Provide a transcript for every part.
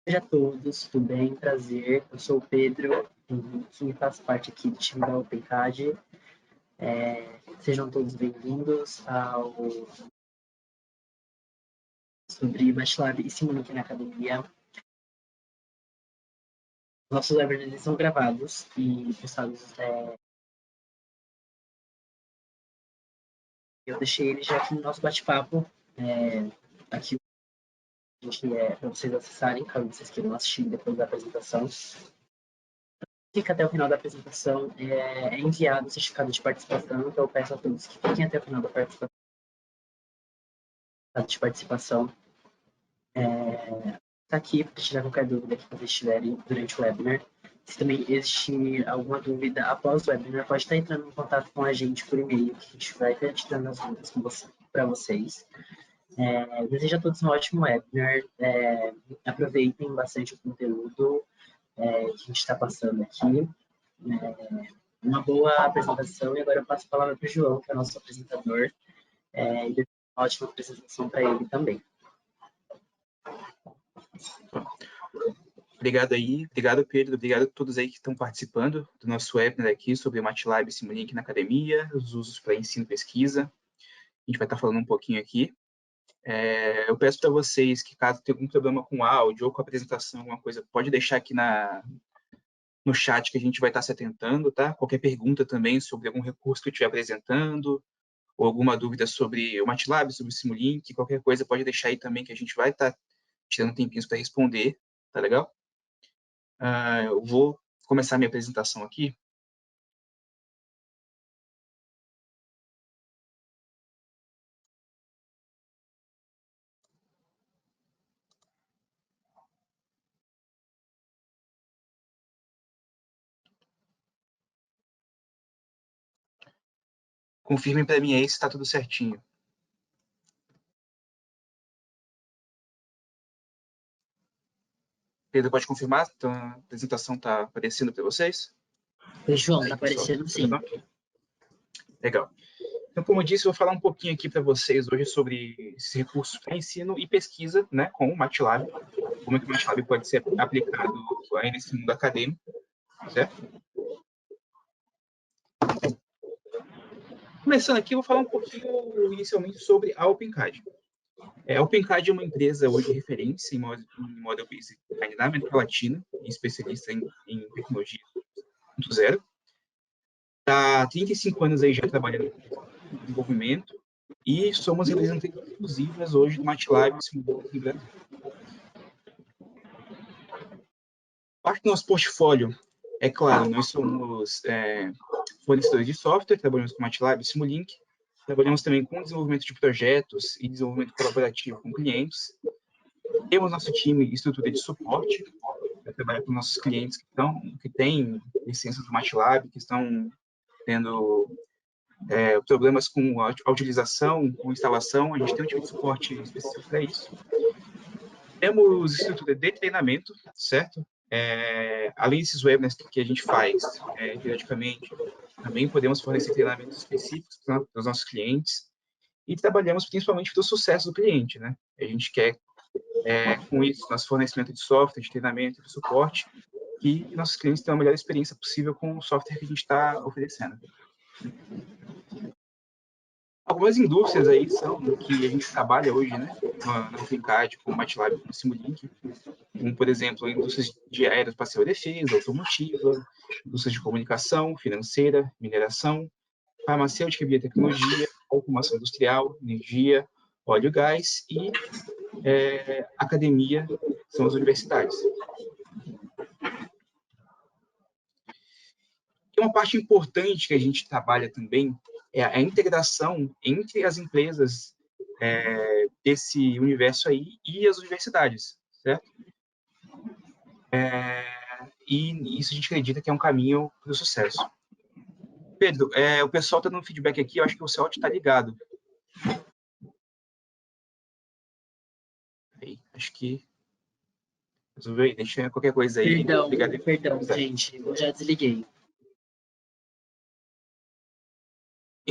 Oi a todos, tudo bem? Prazer. Eu sou o Pedro, que faço parte aqui do time da OpenCAD. Sejam todos bem-vindos ao sobre MATLAB e Simulink na academia. Nossos webinars são gravados e postados. Eu deixei eles já aqui no nosso bate-papo, aqui para vocês acessarem, caso vocês queiram assistir depois da apresentação. Fica até o final da apresentação, é enviado o certificado de participação, então eu peço a todos que fiquem até o final da participação. Está aqui para tirar qualquer dúvida que vocês tiverem durante o webinar. Se também existir alguma dúvida após o webinar, pode estar entrando em contato com a gente por e-mail, que a gente vai estar tirando as dúvidas para vocês. Desejo a todos um ótimo webinar. Aproveitem bastante o conteúdo que a gente está passando aqui. Uma boa apresentação, e agora eu passo a palavra para o João, que é o nosso apresentador, e desejo uma ótima apresentação para ele também. Obrigado aí, obrigado Pedro, obrigado a todos aí que estão participando do nosso webinar aqui sobre o MATLAB e Simulink na academia, os usos para ensino e pesquisa. A gente vai estar falando um pouquinho aqui. Eu peço para vocês que, caso tenha algum problema com o áudio ou com a apresentação, alguma coisa, pode deixar aqui no chat que a gente vai estar se atentando, tá? Qualquer pergunta também sobre algum recurso que eu estiver apresentando, ou alguma dúvida sobre o MATLAB, sobre o Simulink, qualquer coisa pode deixar aí também que a gente vai estar tirando tempinhos para responder, tá legal? Eu vou começar minha apresentação aqui. Confirmem para mim aí se está tudo certinho. Pedro, pode confirmar? Então, a apresentação está aparecendo para vocês? João, está aparecendo sim. Legal. Então, como eu disse, eu vou falar um pouquinho aqui para vocês hoje sobre esses recursos para ensino e pesquisa, né, com o MATLAB, como é que o MATLAB pode ser aplicado aí nesse mundo acadêmico, certo? Começando aqui, eu vou falar um pouquinho inicialmente sobre a OpenCAD. A OpenCAD é uma empresa hoje referência em Model-Based Design na América Latina, especialista em tecnologia 1.0. Está há 35 anos aí já trabalhando com desenvolvimento e somos representantes exclusivas hoje do MATLAB no Brasil. Parte do nosso portfólio, é claro, nós somos fornecedores de software, trabalhamos com MATLAB e Simulink, trabalhamos também com desenvolvimento de projetos e desenvolvimento colaborativo com clientes. Temos nosso time e estrutura de suporte, para trabalhar com nossos clientes que têm licenças do MATLAB, que estão tendo problemas com a utilização, com instalação. A gente tem um time de suporte específico para isso. Temos estrutura de treinamento, certo? Além desses webinars que a gente faz periodicamente, também podemos fornecer treinamentos específicos para os nossos clientes e trabalhamos principalmente para o sucesso do cliente, né? A gente quer, com isso, nosso fornecimento de software, de treinamento e de suporte, que nossos clientes tenham a melhor experiência possível com o software que a gente está oferecendo. Algumas indústrias aí são que a gente trabalha hoje, né, na OpenCAD, com o MATLAB, com o Simulink, como, por exemplo, indústrias de aeroespacial e defesa, automotiva, indústrias de comunicação, financeira, mineração, farmacêutica e biotecnologia, automação industrial, energia, óleo e gás e academia, são as universidades. E uma parte importante que a gente trabalha também é a integração entre as empresas desse universo aí e as universidades, certo? E isso a gente acredita que é um caminho para o sucesso. Pedro, o pessoal está dando feedback aqui, eu acho que o seu áudio está ligado. Aí, acho que resolveu aí, deixa qualquer coisa aí. Perdão, gente, eu já desliguei.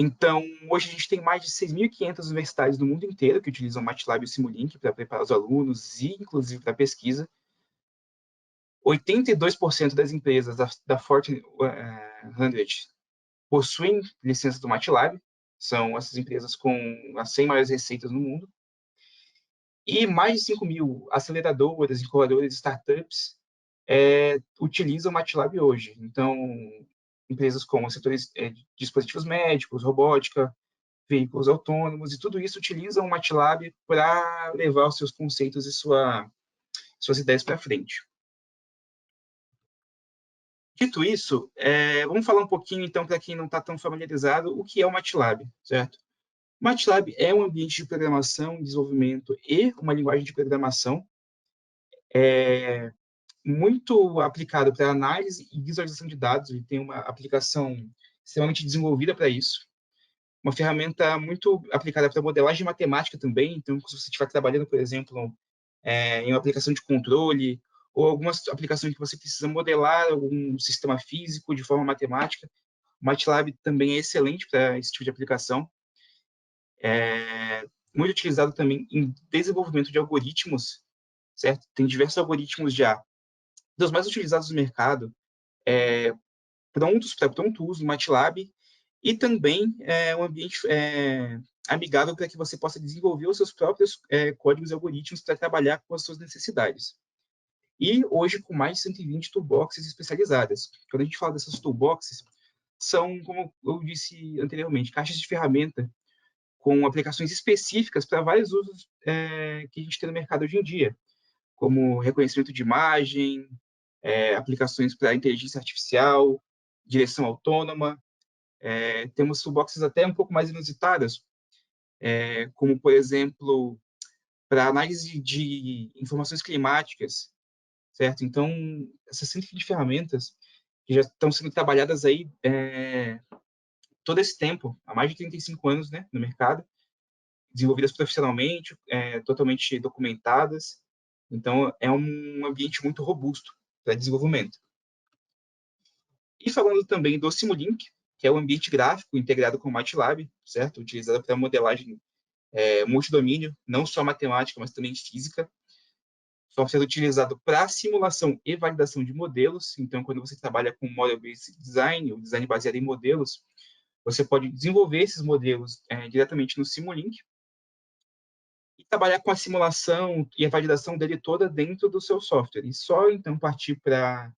Então, hoje a gente tem mais de 6.500 universidades no mundo inteiro que utilizam o MATLAB e o Simulink para preparar os alunos e, inclusive, para pesquisa. 82% das empresas da Fortune 100 possuem licença do MATLAB, são essas empresas com as 100 maiores receitas no mundo, e mais de 5 mil aceleradoras, incubadoras, startups utilizam o MATLAB hoje. Então, empresas como setores de dispositivos médicos, robótica, veículos autônomos, e tudo isso utilizam o MATLAB para levar os seus conceitos e suas ideias para frente. Dito isso, vamos falar um pouquinho, então, para quem não está tão familiarizado, o que é o MATLAB, certo? O MATLAB é um ambiente de programação, desenvolvimento e uma linguagem de programação muito aplicado para análise e visualização de dados. Ele tem uma aplicação extremamente desenvolvida para isso. Uma ferramenta muito aplicada para modelagem matemática também. Então, se você estiver trabalhando, por exemplo, em uma aplicação de controle ou algumas aplicações que você precisa modelar algum sistema físico de forma matemática, o MATLAB também é excelente para esse tipo de aplicação. Muito utilizado também em desenvolvimento de algoritmos, certo? Tem diversos algoritmos já, dos mais utilizados no mercado, prontos para pronto uso no MATLAB, e também um ambiente amigável para que você possa desenvolver os seus próprios códigos e algoritmos para trabalhar com as suas necessidades. E hoje, com mais de 120 toolboxes especializadas. Quando a gente fala dessas toolboxes, são, como eu disse anteriormente, caixas de ferramenta com aplicações específicas para vários usos que a gente tem no mercado hoje em dia, como reconhecimento de imagem, aplicações para inteligência artificial, direção autônoma. Temos toolboxes até um pouco mais inusitadas, como, por exemplo, para análise de informações climáticas, certo? Então, essas 120 ferramentas que já estão sendo trabalhadas aí todo esse tempo, há mais de 35 anos, né, no mercado, desenvolvidas profissionalmente, totalmente documentadas. Então, é um ambiente muito robusto para desenvolvimento. E falando também do Simulink, que é o ambiente gráfico integrado com o MATLAB, certo? Utilizado para modelagem multidomínio, não só matemática, mas também física. Software utilizado para simulação e validação de modelos. Então, quando você trabalha com Model-Based Design, ou design baseado em modelos, você pode desenvolver esses modelos diretamente no Simulink e trabalhar com a simulação e a validação dele toda dentro do seu software. E só, então, partir para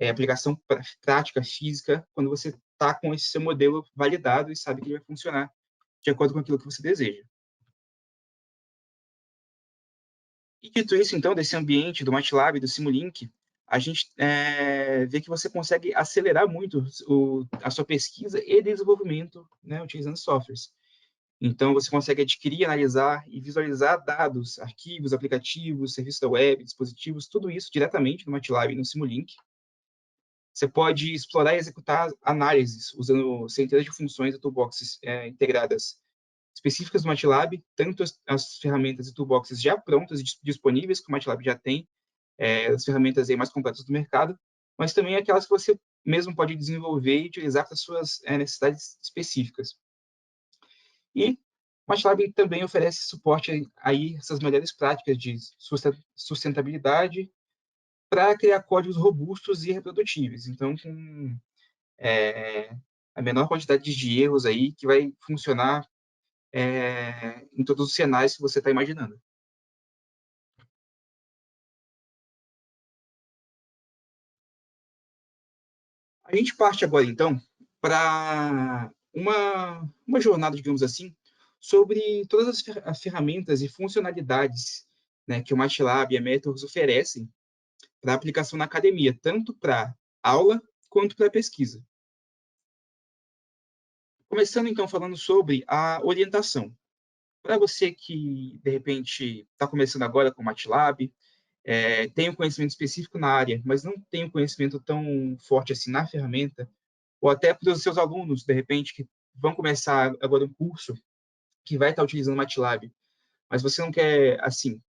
aplicação prática, física, quando você está com esse seu modelo validado e sabe que ele vai funcionar de acordo com aquilo que você deseja. E dito isso, então, desse ambiente do MATLAB, do Simulink, a gente vê que você consegue acelerar muito a sua pesquisa e desenvolvimento, né, utilizando softwares. Então, você consegue adquirir, analisar e visualizar dados, arquivos, aplicativos, serviços da web, dispositivos, tudo isso diretamente no MATLAB e no Simulink. Você pode explorar e executar análises usando centenas de funções e toolboxes integradas específicas do MATLAB, tanto as ferramentas e toolboxes já prontas e disponíveis, que o MATLAB já tem, as ferramentas aí mais completas do mercado, mas também aquelas que você mesmo pode desenvolver e utilizar para as suas necessidades específicas. E o MATLAB também oferece suporte a essas melhores práticas de sustentabilidade para criar códigos robustos e reprodutíveis. Então, com a menor quantidade de erros aí que vai funcionar em todos os cenários que você está imaginando. A gente parte agora, então, para uma jornada, digamos assim, sobre todas as ferramentas e funcionalidades, né, que o MATLAB e a Meteors oferecem para aplicação na academia, tanto para aula quanto para pesquisa. Começando, então, falando sobre a orientação. Para você que, de repente, está começando agora com o MATLAB, tem um conhecimento específico na área, mas não tem um conhecimento tão forte assim na ferramenta, ou até para os seus alunos, de repente, que vão começar agora um curso que vai estar utilizando o MATLAB, mas você não quer, assim,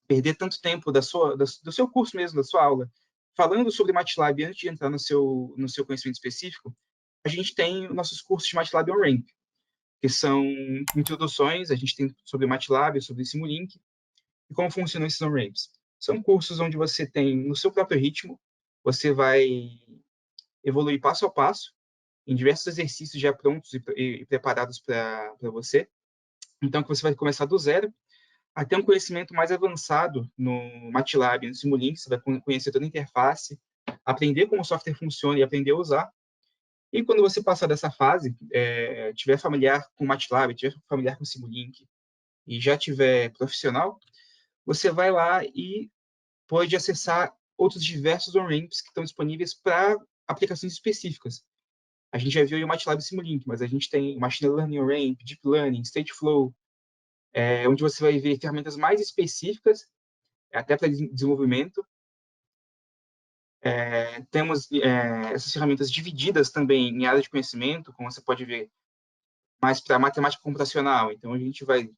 perder tanto tempo do seu curso mesmo, da sua aula, falando sobre MATLAB antes de entrar no seu conhecimento específico, a gente tem nossos cursos de MATLAB On-Ramp, que são introduções, a gente tem sobre MATLAB, sobre Simulink, e como funcionam esses On-Ramps. São cursos onde você tem, no seu próprio ritmo, você vai evoluir passo a passo, em diversos exercícios já prontos e preparados para você. Então, que você vai começar do zero, até um conhecimento mais avançado no MATLAB, no Simulink, você vai conhecer toda a interface, aprender como o software funciona e aprender a usar. E quando você passar dessa fase, tiver familiar com o MATLAB, tiver familiar com o Simulink e já tiver profissional, você vai lá e pode acessar outros diversos on-ramps que estão disponíveis para aplicações específicas. A gente já viu o MATLAB Simulink, mas a gente tem Machine Learning On-Ramp, Deep Learning, Stateflow, onde você vai ver ferramentas mais específicas, até para desenvolvimento. Temos essas ferramentas divididas também em áreas de conhecimento, como você pode ver, mais para matemática computacional. Então, a gente vai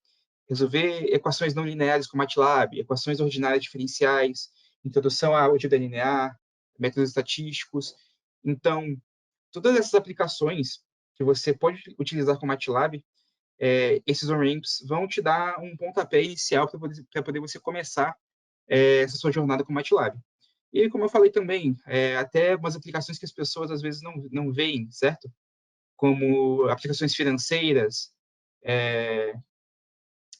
resolver equações não lineares com MATLAB, equações ordinárias diferenciais, introdução à álgebra linear, métodos estatísticos. Então, todas essas aplicações que você pode utilizar com MATLAB, esses on-ramps vão te dar um pontapé inicial para poder você começar essa sua jornada com MATLAB. E, como eu falei também, até umas aplicações que as pessoas às vezes não veem, certo? Como aplicações financeiras,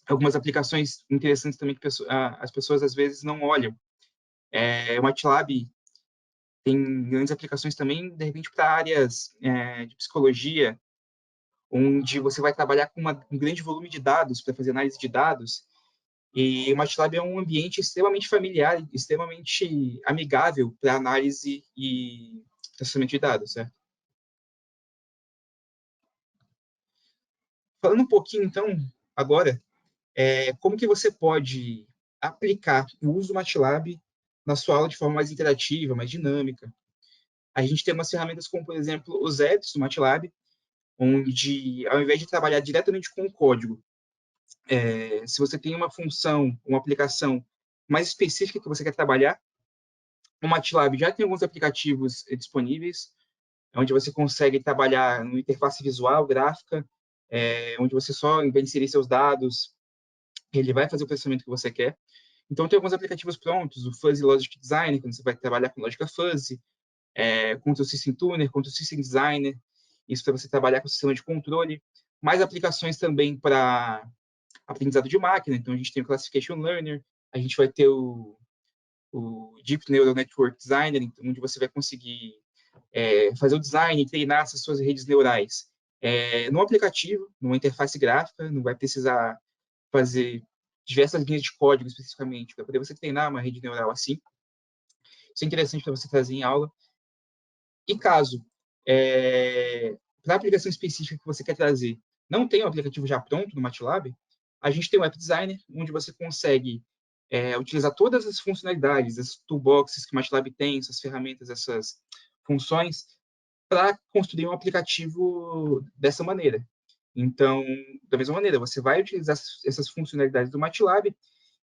algumas aplicações interessantes também que as pessoas às vezes não olham. O MATLAB tem grandes aplicações também, de repente, para áreas de psicologia, onde você vai trabalhar com um grande volume de dados para fazer análise de dados. E o MATLAB é um ambiente extremamente familiar, extremamente amigável para análise e processamento de dados, certo? Falando um pouquinho, então, agora, como que você pode aplicar o uso do MATLAB na sua aula de forma mais interativa, mais dinâmica. A gente tem umas ferramentas como, por exemplo, os apps do MATLAB, onde, ao invés de trabalhar diretamente com o código, se você tem uma função, uma aplicação mais específica que você quer trabalhar, o MATLAB já tem alguns aplicativos disponíveis, onde você consegue trabalhar no interface visual, gráfica, onde você só vai inserir seus dados, ele vai fazer o processamento que você quer. Então, tem alguns aplicativos prontos, o Fuzzy Logic Designer, quando você vai trabalhar com lógica fuzzy, Control System Tuner, Control System Designer, isso para você trabalhar com o sistema de controle, mais aplicações também para aprendizado de máquina, então a gente tem o Classification Learner, a gente vai ter o Deep Neural Network Designer, onde você vai conseguir fazer o design e treinar essas suas redes neurais no aplicativo, numa interface gráfica, não vai precisar fazer diversas linhas de código especificamente para poder você treinar uma rede neural assim. Isso é interessante para você trazer em aula. E caso, para a aplicação específica que você quer trazer, não tem um aplicativo já pronto no MATLAB, a gente tem o App Designer, onde você consegue utilizar todas as funcionalidades, as toolboxes que o MATLAB tem, essas ferramentas, essas funções, para construir um aplicativo dessa maneira. Então, da mesma maneira, você vai utilizar essas funcionalidades do MATLAB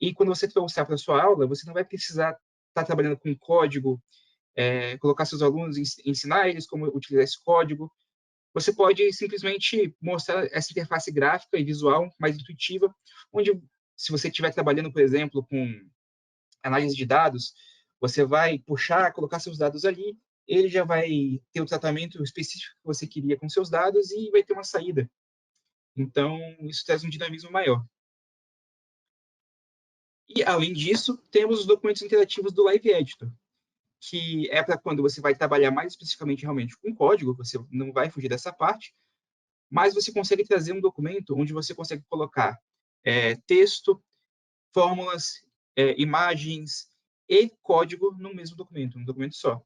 e quando você trouxer para a sua aula, você não vai precisar estar trabalhando com código, colocar seus alunos, ensinar eles como utilizar esse código. Você pode simplesmente mostrar essa interface gráfica e visual mais intuitiva, onde, se você estiver trabalhando, por exemplo, com análise de dados, você vai puxar, colocar seus dados ali, ele já vai ter o tratamento específico que você queria com seus dados e vai ter uma saída. Então, isso traz um dinamismo maior. E, além disso, temos os documentos interativos do Live Editor, que é para quando você vai trabalhar mais especificamente realmente com código, você não vai fugir dessa parte, mas você consegue trazer um documento onde você consegue colocar texto, fórmulas, imagens e código no mesmo documento, um documento só.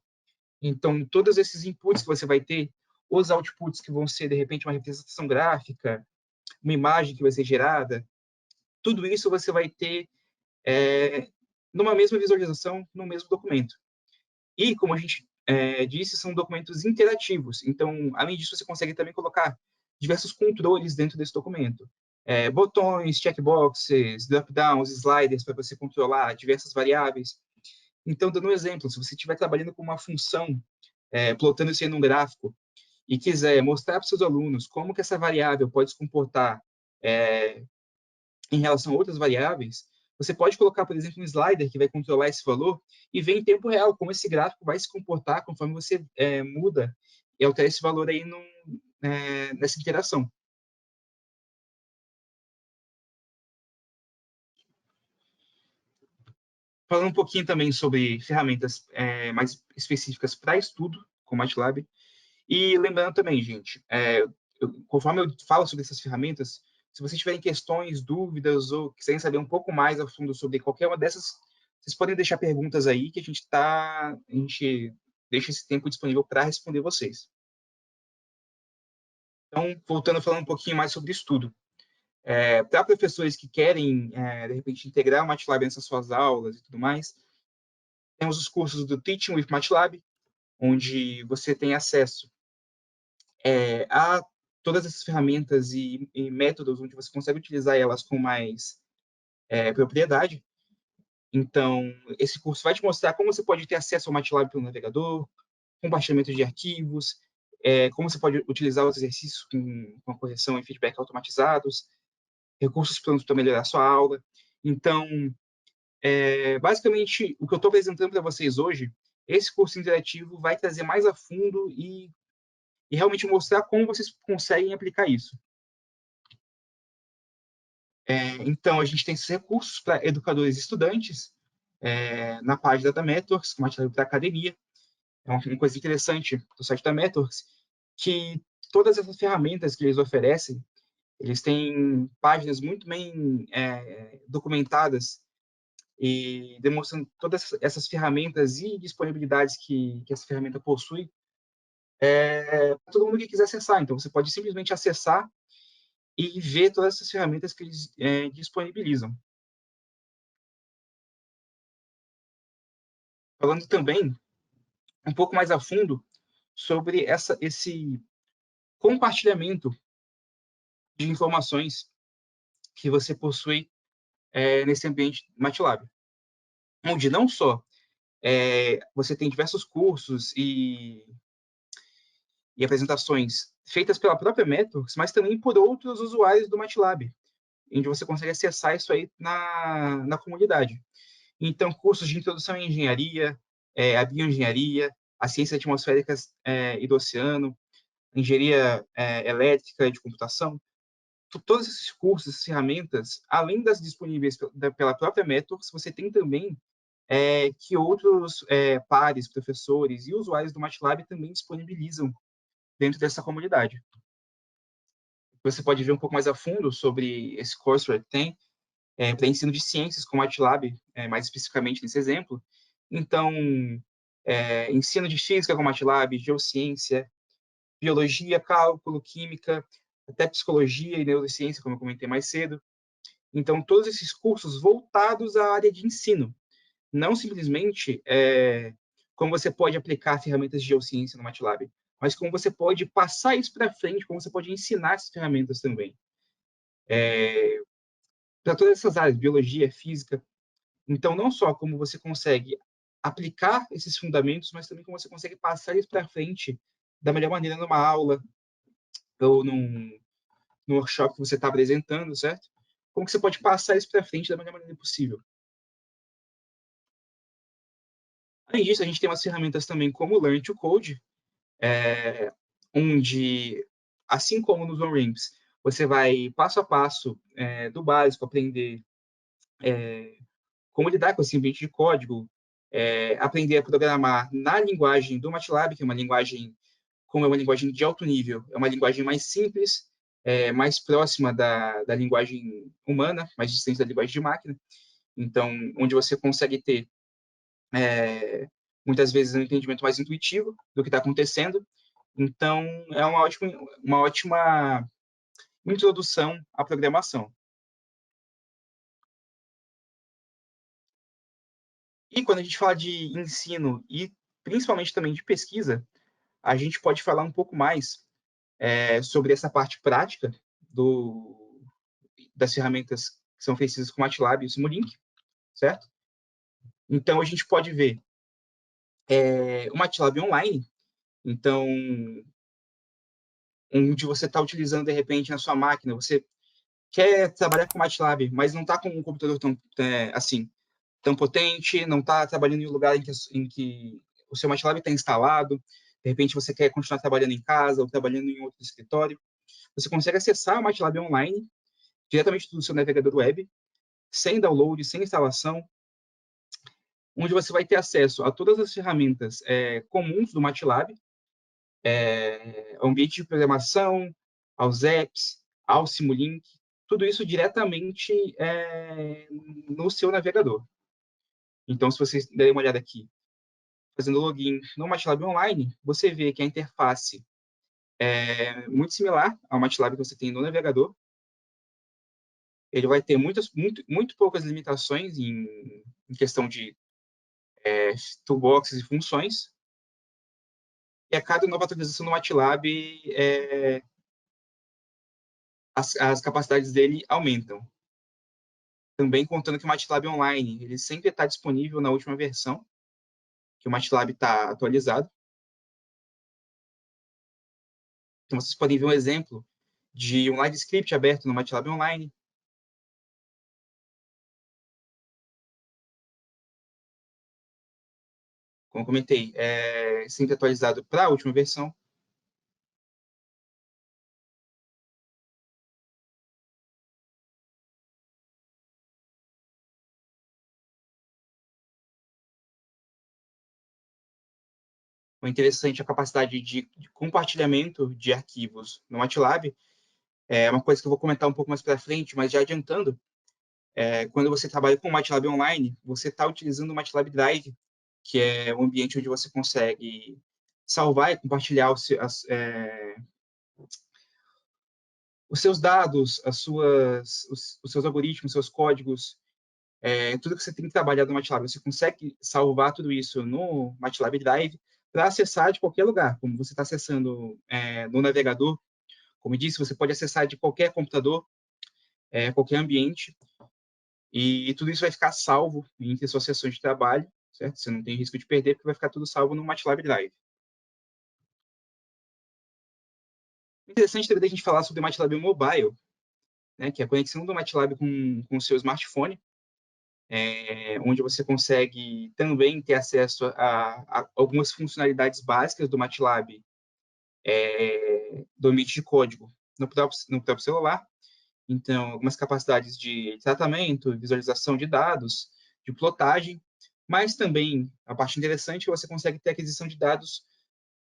Então, todos esses inputs que você vai ter, os outputs que vão ser, de repente, uma representação gráfica, uma imagem que vai ser gerada, tudo isso você vai ter numa mesma visualização, no mesmo documento. E, como a gente disse, são documentos interativos. Então, além disso, você consegue também colocar diversos controles dentro desse documento. Botões, checkboxes, drop-downs, sliders para você controlar diversas variáveis. Então, dando um exemplo, se você estiver trabalhando com uma função, plotando isso em um gráfico, e quiser mostrar para os seus alunos como que essa variável pode se comportar em relação a outras variáveis, você pode colocar, por exemplo, um slider que vai controlar esse valor e ver em tempo real como esse gráfico vai se comportar conforme você muda e altera esse valor aí nessa interação. Falando um pouquinho também sobre ferramentas mais específicas para estudo, com o MATLAB. E lembrando também, gente, conforme eu falo sobre essas ferramentas, se vocês tiverem questões, dúvidas ou quiserem saber um pouco mais a fundo sobre qualquer uma dessas, vocês podem deixar perguntas aí que a gente deixa esse tempo disponível para responder vocês. Então, voltando a falar um pouquinho mais sobre estudo. Para professores que querem, de repente, integrar o MATLAB nessas suas aulas e tudo mais, temos os cursos do Teaching with MATLAB, onde você tem acesso a todas essas ferramentas e métodos onde você consegue utilizar elas com mais propriedade. Então, esse curso vai te mostrar como você pode ter acesso ao MATLAB pelo navegador, compartilhamento de arquivos, como você pode utilizar os exercícios com a correção e feedback automatizados, recursos prontos para melhorar a sua aula. Então, basicamente, o que eu estou apresentando para vocês hoje, esse curso interativo vai trazer mais a fundo e realmente mostrar como vocês conseguem aplicar isso. Então, a gente tem esses recursos para educadores e estudantes na página da Networks, com material para academia. É uma coisa interessante do site da Networks, que todas essas ferramentas que eles oferecem, eles têm páginas muito bem documentadas e demonstrando todas essas ferramentas e disponibilidades que essa ferramenta possui para todo mundo que quiser acessar. Então, você pode simplesmente acessar e ver todas essas ferramentas que eles disponibilizam. Falando também um pouco mais a fundo sobre esse compartilhamento de informações que você possui nesse ambiente MATLAB, onde não só você tem diversos cursos e apresentações feitas pela própria Networks, mas também por outros usuários do MATLAB, onde você consegue acessar isso aí na comunidade. Então, cursos de introdução à engenharia, a bioengenharia, as ciências atmosféricas e do oceano, engenharia elétrica e de computação, todos esses cursos, essas ferramentas, além das disponíveis pela própria Networks, você tem também que outros pares, professores e usuários do MATLAB também disponibilizam dentro dessa comunidade. Você pode ver um pouco mais a fundo sobre esse courseware que tem para ensino de ciências com MATLAB, mais especificamente nesse exemplo. Então, ensino de física com MATLAB, geociência, biologia, cálculo, química, até psicologia e neurociência, como eu comentei mais cedo. Então, todos esses cursos voltados à área de ensino, não simplesmente como você pode aplicar ferramentas de geociência no MATLAB, mas como você pode passar isso para frente, como você pode ensinar essas ferramentas também. Para todas essas áreas, biologia, física. Então, não só como você consegue aplicar esses fundamentos, mas também como você consegue passar isso para frente da melhor maneira numa aula ou no workshop que você está apresentando, certo? Como que você pode passar isso para frente da melhor maneira possível. Além disso, a gente tem umas ferramentas também como o Learn to Code, onde, assim como nos OnRamps, você vai passo a passo do básico, aprender como lidar com esse ambiente de código, aprender a programar na linguagem do MATLAB, que é uma linguagem, como é uma linguagem de alto nível, é uma linguagem mais simples, mais próxima da linguagem humana, mais distante da linguagem de máquina. Então, onde você consegue ter, muitas vezes, um entendimento mais intuitivo do que está acontecendo. Então, é uma ótima introdução à programação. E quando a gente fala de ensino e principalmente também de pesquisa, a gente pode falar um pouco mais sobre essa parte prática das ferramentas que são oferecidas com o MATLAB e o Simulink, certo? Então, a gente pode ver o MATLAB online, então, onde você está utilizando, de repente, na sua máquina, você quer trabalhar com MATLAB, mas não está com um computador tão potente, não está trabalhando em um lugar em que o seu MATLAB está instalado, de repente você quer continuar trabalhando em casa ou trabalhando em outro escritório, você consegue acessar o MATLAB online diretamente do seu navegador web, sem download, sem instalação, onde você vai ter acesso a todas as ferramentas comuns do MATLAB, ambiente de programação, aos apps, ao Simulink, tudo isso diretamente no seu navegador. Então, se vocês derem uma olhada aqui, fazendo login no MATLAB Online, você vê que a interface é muito similar ao MATLAB que você tem no navegador. Ele vai ter muito poucas limitações em questão de toolboxes e funções. E a cada nova atualização do MATLAB, as capacidades dele aumentam. Também contando que o MATLAB Online, ele sempre está disponível na última versão, que o MATLAB está atualizado. Então, vocês podem ver um exemplo de um live script aberto no MATLAB Online. Como eu comentei, é sempre atualizado para a última versão. O interessante é a capacidade de compartilhamento de arquivos no MATLAB. É uma coisa que eu vou comentar um pouco mais para frente, mas já adiantando, quando você trabalha com o MATLAB Online, você está utilizando o MATLAB Drive, que é um ambiente onde você consegue salvar e compartilhar os seus dados, os seus algoritmos, seus códigos, tudo que você tem que trabalhar no MATLAB. Você consegue salvar tudo isso no MATLAB Drive para acessar de qualquer lugar, como você está acessando no navegador. Como eu disse, você pode acessar de qualquer computador, qualquer ambiente, e tudo isso vai ficar salvo entre suas sessões de trabalho, certo? Você não tem risco de perder, porque vai ficar tudo salvo no MATLAB Drive. Interessante também a gente falar sobre o MATLAB Mobile, né, que é a conexão do MATLAB com o seu smartphone, onde você consegue também ter acesso a algumas funcionalidades básicas do MATLAB do ambiente de código no próprio celular. Então, algumas capacidades de tratamento, visualização de dados, de plotagem, mas também, a parte interessante, é que você consegue ter aquisição de dados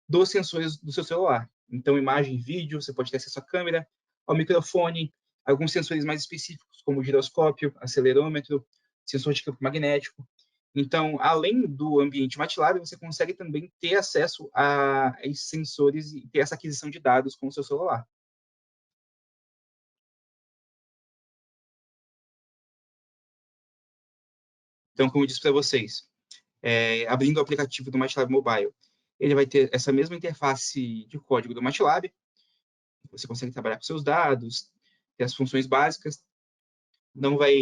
dos sensores do seu celular. Então, imagem, vídeo, você pode ter acesso à câmera, ao microfone, alguns sensores mais específicos, como giroscópio, acelerômetro, sensor de campo magnético. Então, além do ambiente MATLAB, você consegue também ter acesso a esses sensores e ter essa aquisição de dados com o seu celular. Então, como eu disse para vocês, abrindo o aplicativo do MATLAB Mobile, ele vai ter essa mesma interface de código do MATLAB, você consegue trabalhar com seus dados, ter as funções básicas, não vai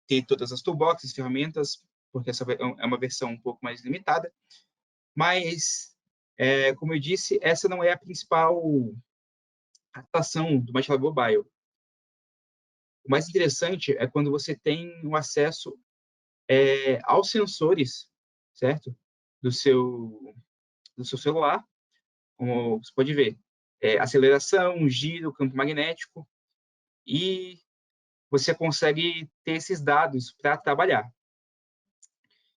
ter todas as toolboxes, ferramentas, porque essa é uma versão um pouco mais limitada, mas, como eu disse, essa não é a principal atração do MATLAB Mobile. O mais interessante é quando você tem o acesso aos sensores, certo? Do seu celular, como você pode ver, aceleração, giro, campo magnético, e você consegue ter esses dados para trabalhar.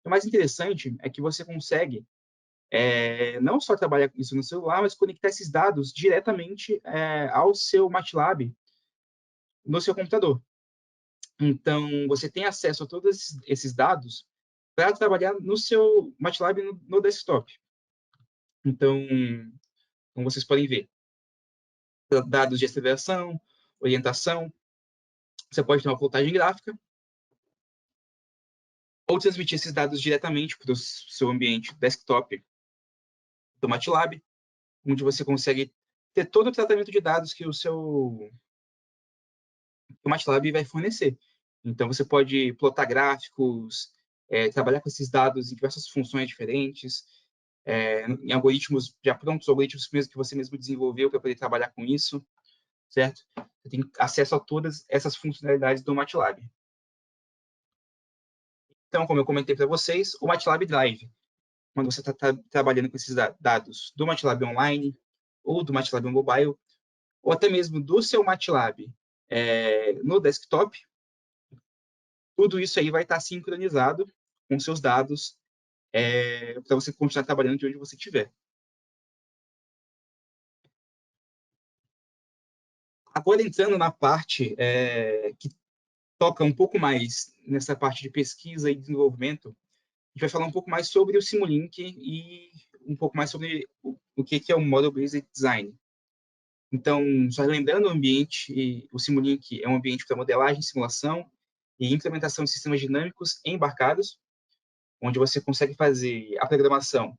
O mais interessante é que você consegue não só trabalhar com isso no celular, mas conectar esses dados diretamente ao seu MATLAB no seu computador. Então, você tem acesso a todos esses dados para trabalhar no seu MATLAB no desktop. Então, como vocês podem ver, dados de aceleração, orientação, você pode ter uma plotagem gráfica, ou transmitir esses dados diretamente para o seu ambiente desktop do MATLAB, onde você consegue ter todo o tratamento de dados que o MATLAB vai fornecer. Então, você pode plotar gráficos, trabalhar com esses dados em diversas funções diferentes, em algoritmos já prontos, algoritmos mesmo que você mesmo desenvolveu para poder trabalhar com isso. certo? Você tem acesso a todas essas funcionalidades do MATLAB. Então, como eu comentei para vocês, o MATLAB Drive, quando você está trabalhando com esses dados do MATLAB Online ou do MATLAB Mobile, ou até mesmo do seu MATLAB no desktop, tudo isso aí vai estar sincronizado com seus dados para você continuar trabalhando de onde você estiver. Agora, entrando na parte que toca um pouco mais nessa parte de pesquisa e desenvolvimento, a gente vai falar um pouco mais sobre o Simulink e um pouco mais sobre o que é o Model Based Design. Então, só lembrando, o Simulink é um ambiente para modelagem, simulação e implementação de sistemas dinâmicos embarcados, onde você consegue fazer a programação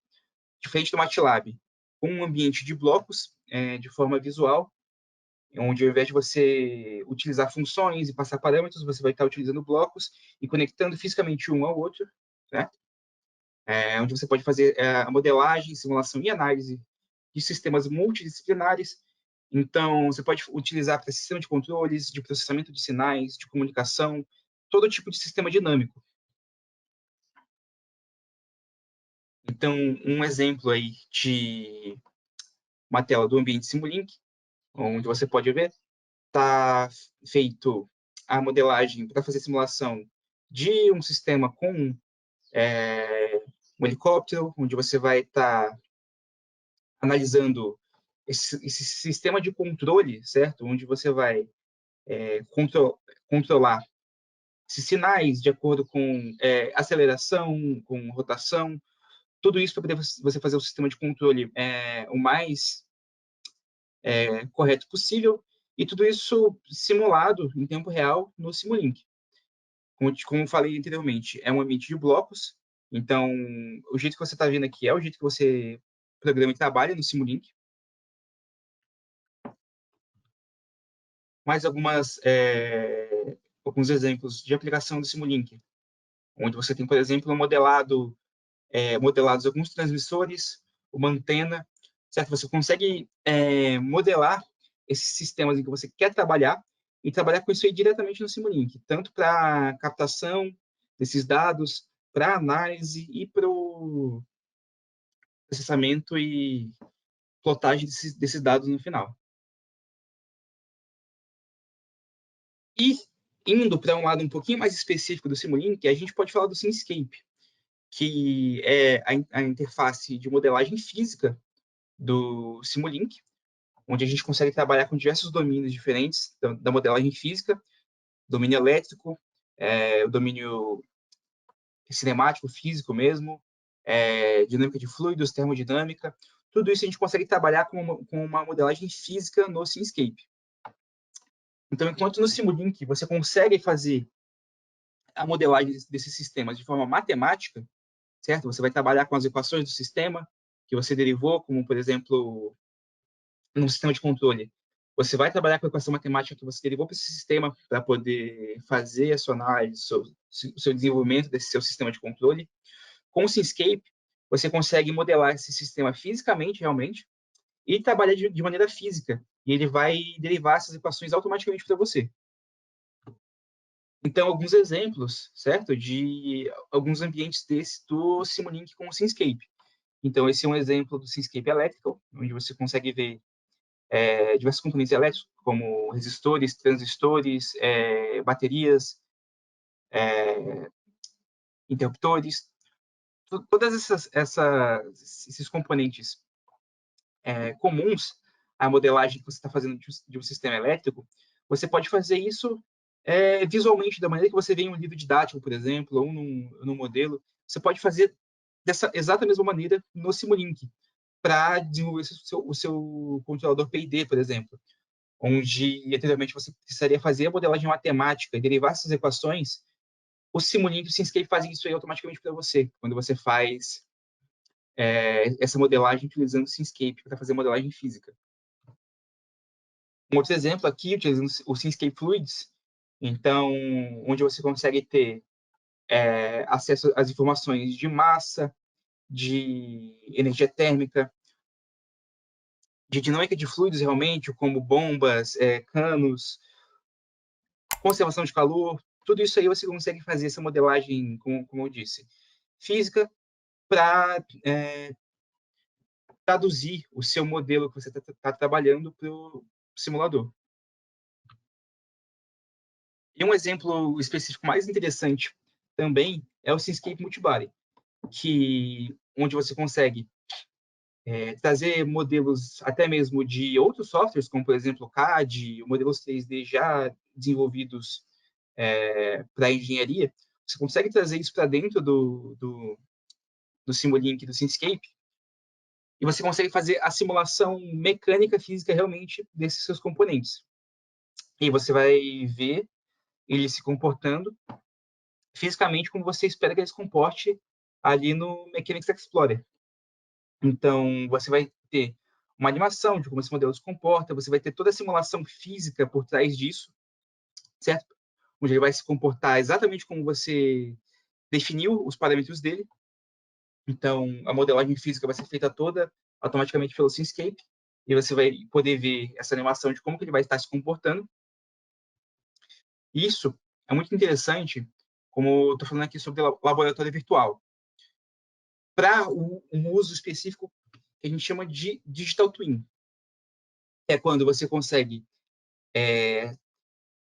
diferente do MATLAB, com um ambiente de blocos de forma visual, onde ao invés de você utilizar funções e passar parâmetros, você vai estar utilizando blocos e conectando fisicamente um ao outro, certo? Onde você pode fazer a modelagem, simulação e análise de sistemas multidisciplinares. Então, você pode utilizar para sistema de controles, de processamento de sinais, de comunicação, todo tipo de sistema dinâmico. Então, um exemplo aí de uma tela do ambiente Simulink, onde você pode ver, está feito a modelagem para fazer simulação de um sistema com um helicóptero, onde você vai estar analisando esse sistema de controle, certo? Onde você vai controlar esses sinais de acordo com aceleração, com rotação, tudo isso para poder você fazer o sistema de controle o mais correto possível, e tudo isso simulado em tempo real no Simulink. Como eu falei anteriormente, é um ambiente de blocos, então o jeito que você está vendo aqui é o jeito que você programa e trabalha no Simulink. Mais alguns exemplos de aplicação do Simulink, onde você tem, por exemplo, modelados alguns transmissores, uma antena, certo? Você consegue modelar esses sistemas em que você quer trabalhar e trabalhar com isso aí diretamente no Simulink, tanto para captação desses dados, para análise e para o processamento e plotagem desses dados no final. E indo para um lado um pouquinho mais específico do Simulink, a gente pode falar do Simscape, que é a interface de modelagem física do Simulink, onde a gente consegue trabalhar com diversos domínios diferentes da modelagem física, domínio elétrico, o domínio cinemático, físico mesmo, dinâmica de fluidos, termodinâmica. Tudo isso a gente consegue trabalhar com uma modelagem física no Simscape. Então, enquanto no Simulink você consegue fazer a modelagem desses sistemas de forma matemática, certo? Você vai trabalhar com as equações do sistema que você derivou, como, por exemplo, num sistema de controle. Você vai trabalhar com a equação matemática que você derivou para esse sistema para poder fazer a sua análise, o seu desenvolvimento desse seu sistema de controle. Com o Simscape, você consegue modelar esse sistema fisicamente, realmente, e trabalhar de maneira física. E ele vai derivar essas equações automaticamente para você. Então, alguns exemplos, certo? De alguns ambientes desses do Simulink com o Simscape. Então, esse é um exemplo do Simscape Electrical, onde você consegue ver diversos componentes elétricos, como resistores, transistores, baterias, interruptores. Todas esses componentes comuns à modelagem que você está fazendo de um sistema elétrico, você pode fazer isso visualmente, da maneira que você vê em um livro didático, por exemplo, ou num modelo. Você pode fazer dessa exata mesma maneira no Simulink, para desenvolver o seu controlador PID, por exemplo, onde anteriormente você precisaria fazer a modelagem matemática e derivar essas equações. O Simulink e o Simscape fazem isso aí automaticamente para você, quando você faz essa modelagem utilizando o Simscape para fazer modelagem física. Um outro exemplo aqui, utilizando o Simscape Fluids, então, onde você consegue ter acesso às informações de massa, de energia térmica, de dinâmica de fluidos realmente, como bombas, canos, conservação de calor, tudo isso aí você consegue fazer essa modelagem, como eu disse, física, para traduzir o seu modelo que você está trabalhando para o simulador. E um exemplo específico mais interessante também é o Simscape Multibody, onde você consegue trazer modelos até mesmo de outros softwares, como por exemplo o CAD, modelos 3D já desenvolvidos para engenharia. Você consegue trazer isso para dentro do Simulink, do Simscape, e você consegue fazer a simulação mecânica, física, realmente, desses seus componentes. E você vai ver ele se comportando fisicamente como você espera que ele se comporte ali no Mechanics Explorer. Então, você vai ter uma animação de como esse modelo se comporta, você vai ter toda a simulação física por trás disso, certo? Onde ele vai se comportar exatamente como você definiu os parâmetros dele. Então, a modelagem física vai ser feita toda automaticamente pelo Simscape, e você vai poder ver essa animação de como que ele vai estar se comportando. Isso é muito interessante, como eu estou falando aqui sobre o laboratório virtual, para um uso específico que a gente chama de Digital Twin. É quando você consegue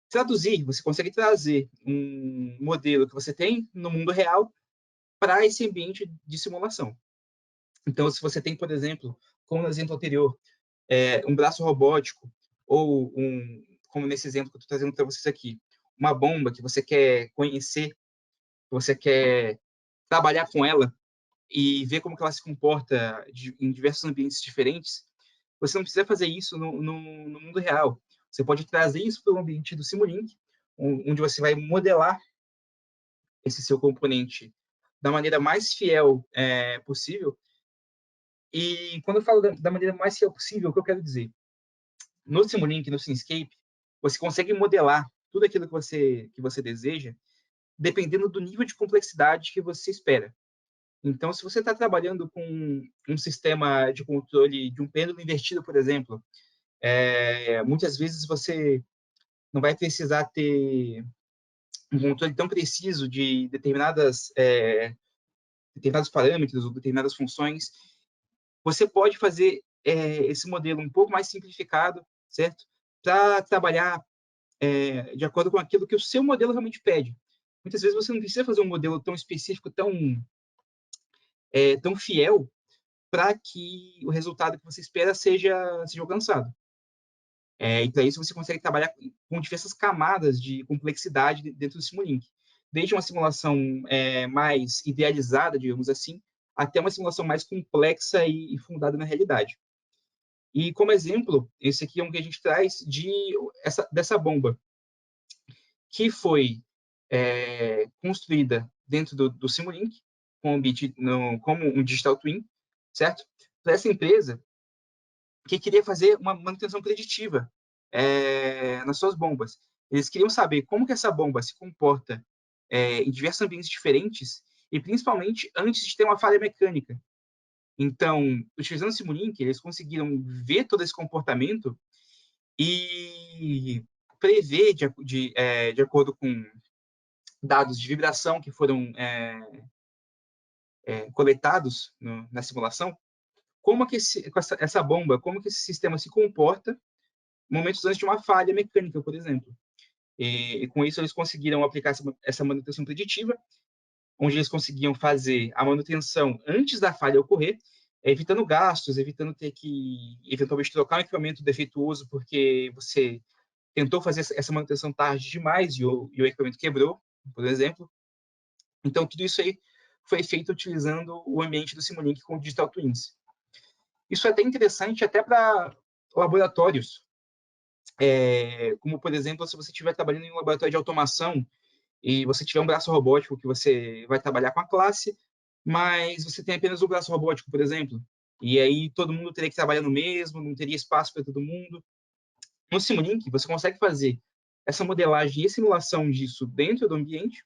traduzir, você consegue trazer um modelo que você tem no mundo real para esse ambiente de simulação. Então, se você tem, por exemplo, como no exemplo anterior, um braço robótico, ou como nesse exemplo que eu estou trazendo para vocês aqui, uma bomba que você quer conhecer, que você quer trabalhar com ela e ver como que ela se comporta em diversos ambientes diferentes, você não precisa fazer isso no mundo real. Você pode trazer isso para o ambiente do Simulink, onde você vai modelar esse seu componente da maneira mais fiel possível. E quando eu falo da maneira mais fiel possível, o que eu quero dizer? No Simulink, no Simscape, você consegue modelar tudo aquilo que você deseja, dependendo do nível de complexidade que você espera. Então, se você está trabalhando com um sistema de controle de um pêndulo invertido, por exemplo, muitas vezes você não vai precisar ter um controle tão preciso de determinados parâmetros ou determinadas funções. Você pode fazer esse modelo um pouco mais simplificado, certo? Para trabalhar de acordo com aquilo que o seu modelo realmente pede. Muitas vezes você não precisa fazer um modelo tão específico, tão fiel, para que o resultado que você espera seja alcançado. E para isso você consegue trabalhar com diversas camadas de complexidade dentro do Simulink. Desde uma simulação mais idealizada, digamos assim, até uma simulação mais complexa e fundada na realidade. E como exemplo, esse aqui é um que a gente traz dessa bomba, que foi construída dentro do Simulink, como um Digital Twin, certo? Para essa empresa que queria fazer uma manutenção preditiva nas suas bombas. Eles queriam saber como que essa bomba se comporta em diversos ambientes diferentes e principalmente antes de ter uma falha mecânica. Então, utilizando o Simulink, eles conseguiram ver todo esse comportamento e prever, de acordo com dados de vibração que foram coletados na simulação, como que essa bomba, como que esse sistema se comporta momentos antes de uma falha mecânica, por exemplo. E com isso eles conseguiram aplicar essa manutenção preditiva, onde eles conseguiam fazer a manutenção antes da falha ocorrer, evitando gastos, evitando ter que eventualmente trocar um equipamento defeituoso porque você tentou fazer essa manutenção tarde demais e o equipamento quebrou, por exemplo. Então, tudo isso aí foi feito utilizando o ambiente do Simulink com o Digital Twins. Isso é até interessante até para laboratórios, como, por exemplo, se você estiver trabalhando em um laboratório de automação e você tiver um braço robótico que você vai trabalhar com a classe, mas você tem apenas o braço robótico, por exemplo, e aí todo mundo teria que trabalhar no mesmo, não teria espaço para todo mundo. No Simulink, você consegue fazer essa modelagem e simulação disso dentro do ambiente,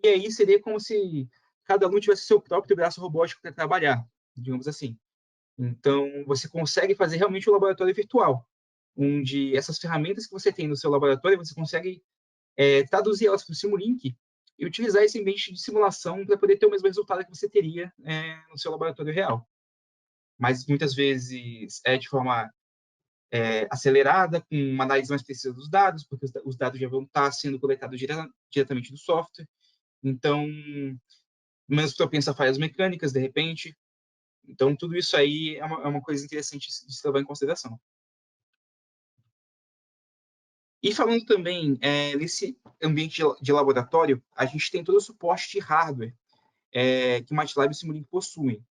e aí seria como se cada aluno tivesse seu próprio braço robótico para trabalhar, digamos assim. Então, você consegue fazer realmente um laboratório virtual, onde essas ferramentas que você tem no seu laboratório, você consegue traduzir elas para o Simulink e utilizar esse ambiente de simulação para poder ter o mesmo resultado que você teria no seu laboratório real. Mas muitas vezes é de forma acelerada, com uma análise mais precisa dos dados, porque os dados já vão estar sendo coletados diretamente do software. Então, menos propensa a falhas mecânicas, de repente. Então, tudo isso aí é uma coisa interessante de se levar em consideração. E falando também nesse ambiente de laboratório, a gente tem todo o suporte de hardware que o MATLAB e o Simulink possuem,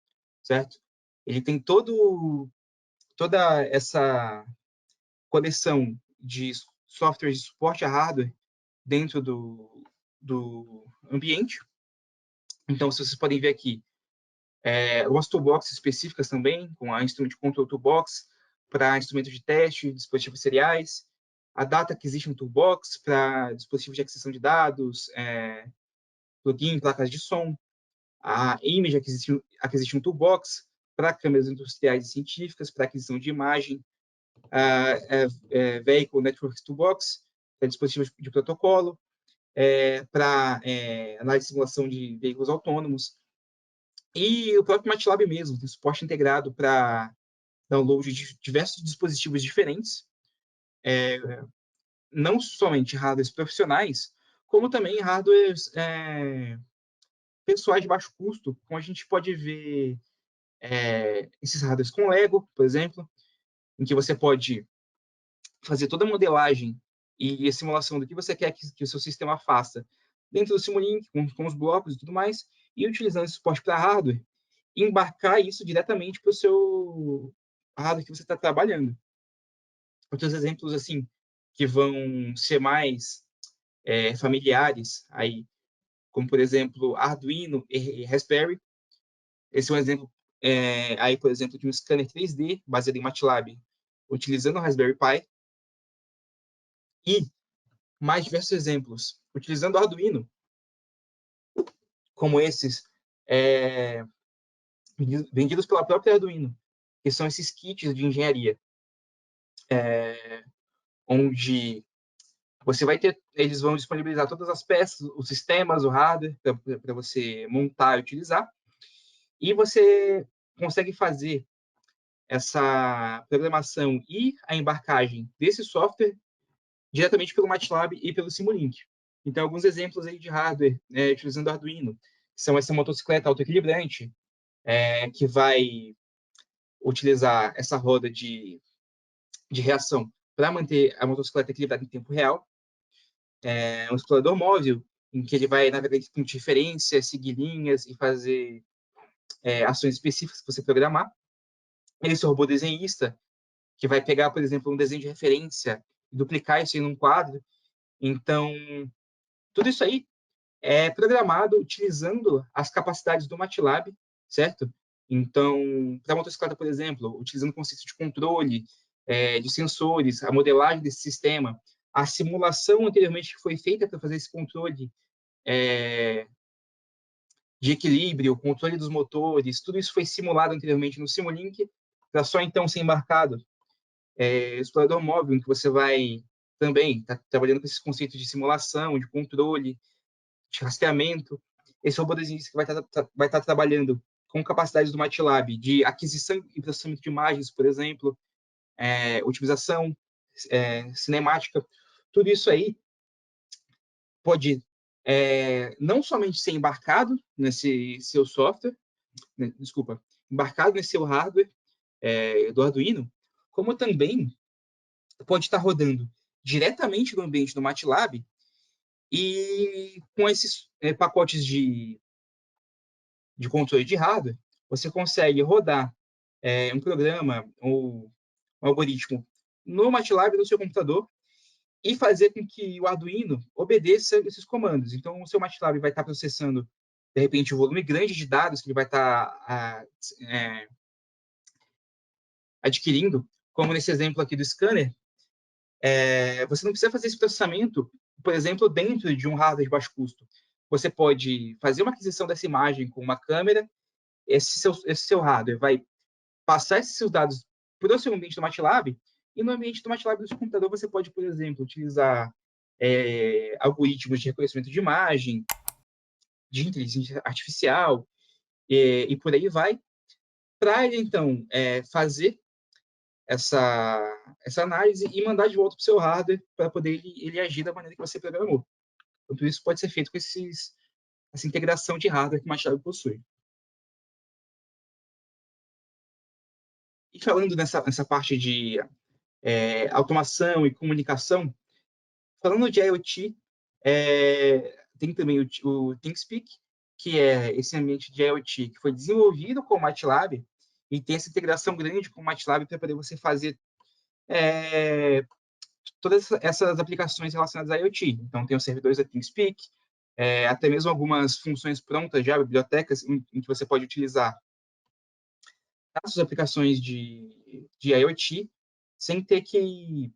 certo? Ele tem toda essa coleção de softwares de suporte a hardware dentro do ambiente. Então, vocês podem ver aqui algumas toolboxes específicas também, com a Instrument Control Toolbox para instrumentos de teste, dispositivos seriais, a Data Acquisition Toolbox para dispositivos de aquisição de dados, plugin, placas de som, a Image Acquisition Toolbox para câmeras industriais e científicas, para aquisição de imagem, a Vehicle Network Toolbox para dispositivos de protocolo, para análise e simulação de veículos autônomos, e o próprio MATLAB mesmo tem suporte integrado para download de diversos dispositivos diferentes, não somente hardwares profissionais, como também hardwares pessoais de baixo custo, como a gente pode ver esses hardwares com Lego, por exemplo, em que você pode fazer toda a modelagem e a simulação do que você quer que o seu sistema faça dentro do Simulink, com os blocos e tudo mais, e utilizando esse suporte para hardware, embarcar isso diretamente para o seu hardware que você está trabalhando. Outros exemplos, assim, que vão ser mais familiares, aí, como, por exemplo, Arduino e Raspberry. Esse é um exemplo, aí, por exemplo, de um scanner 3D baseado em MATLAB, utilizando o Raspberry Pi. E mais diversos exemplos, utilizando o Arduino, como esses vendidos pela própria Arduino, que são esses kits de engenharia, onde você vai ter, eles vão disponibilizar todas as peças, os sistemas, o hardware, para você montar e utilizar, e você consegue fazer essa programação e a embarcagem desse software diretamente pelo MATLAB e pelo Simulink. Então, alguns exemplos aí de hardware utilizando Arduino são essa motocicleta autoequilibrante, que vai utilizar essa roda de reação para manter a motocicleta equilibrada em tempo real. Um explorador móvel, em que ele vai navegar com interferências, seguir linhas e fazer ações específicas que você programar. Esse robô desenhista, que vai pegar, por exemplo, um desenho de referência e duplicar isso em um quadro. Então, tudo isso aí é programado utilizando as capacidades do MATLAB, certo? Então, para a motocicleta, por exemplo, utilizando o conceito de controle, de sensores, a modelagem desse sistema, a simulação anteriormente que foi feita para fazer esse controle de equilíbrio, o controle dos motores, tudo isso foi simulado anteriormente no Simulink, para só então ser embarcado explorador móvel, em que você vai também estar trabalhando com esses conceitos de simulação, de controle, de rastreamento. Esse robô desenhista que vai estar trabalhando com capacidades do MATLAB de aquisição e processamento de imagens, por exemplo, otimização, cinemática, tudo isso aí pode não somente ser embarcado nesse seu software, desculpa, embarcado nesse seu hardware do Arduino, como também pode estar rodando diretamente no ambiente do MATLAB e com esses pacotes de controle de hardware, você consegue rodar um programa ou um algoritmo no MATLAB no seu computador e fazer com que o Arduino obedeça esses comandos. Então, o seu MATLAB vai estar processando, de repente, um volume grande de dados que ele vai estar adquirindo, como nesse exemplo aqui do scanner. Você não precisa fazer esse processamento, por exemplo, dentro de um hardware de baixo custo. Você pode fazer uma aquisição dessa imagem com uma câmera, esse seu hardware vai passar esses seus dados para o seu ambiente do MATLAB, e no ambiente do MATLAB do seu computador você pode, por exemplo, utilizar algoritmos de reconhecimento de imagem, de inteligência artificial, e por aí vai, para ele, então, fazer essa análise e mandar de volta para o seu hardware para poder ele agir da maneira que você programou. Então, isso pode ser feito com essa integração de hardware que o MATLAB possui. E falando nessa parte de automação e comunicação, falando de IoT, tem também o ThinkSpeak, que é esse ambiente de IoT que foi desenvolvido com o MATLAB e tem essa integração grande com o MATLAB para poder você fazer todas essas aplicações relacionadas a IoT. Então, tem os servidores da ThinkSpeak, até mesmo algumas funções prontas já, bibliotecas, em que você pode utilizar as suas aplicações de IoT sem ter que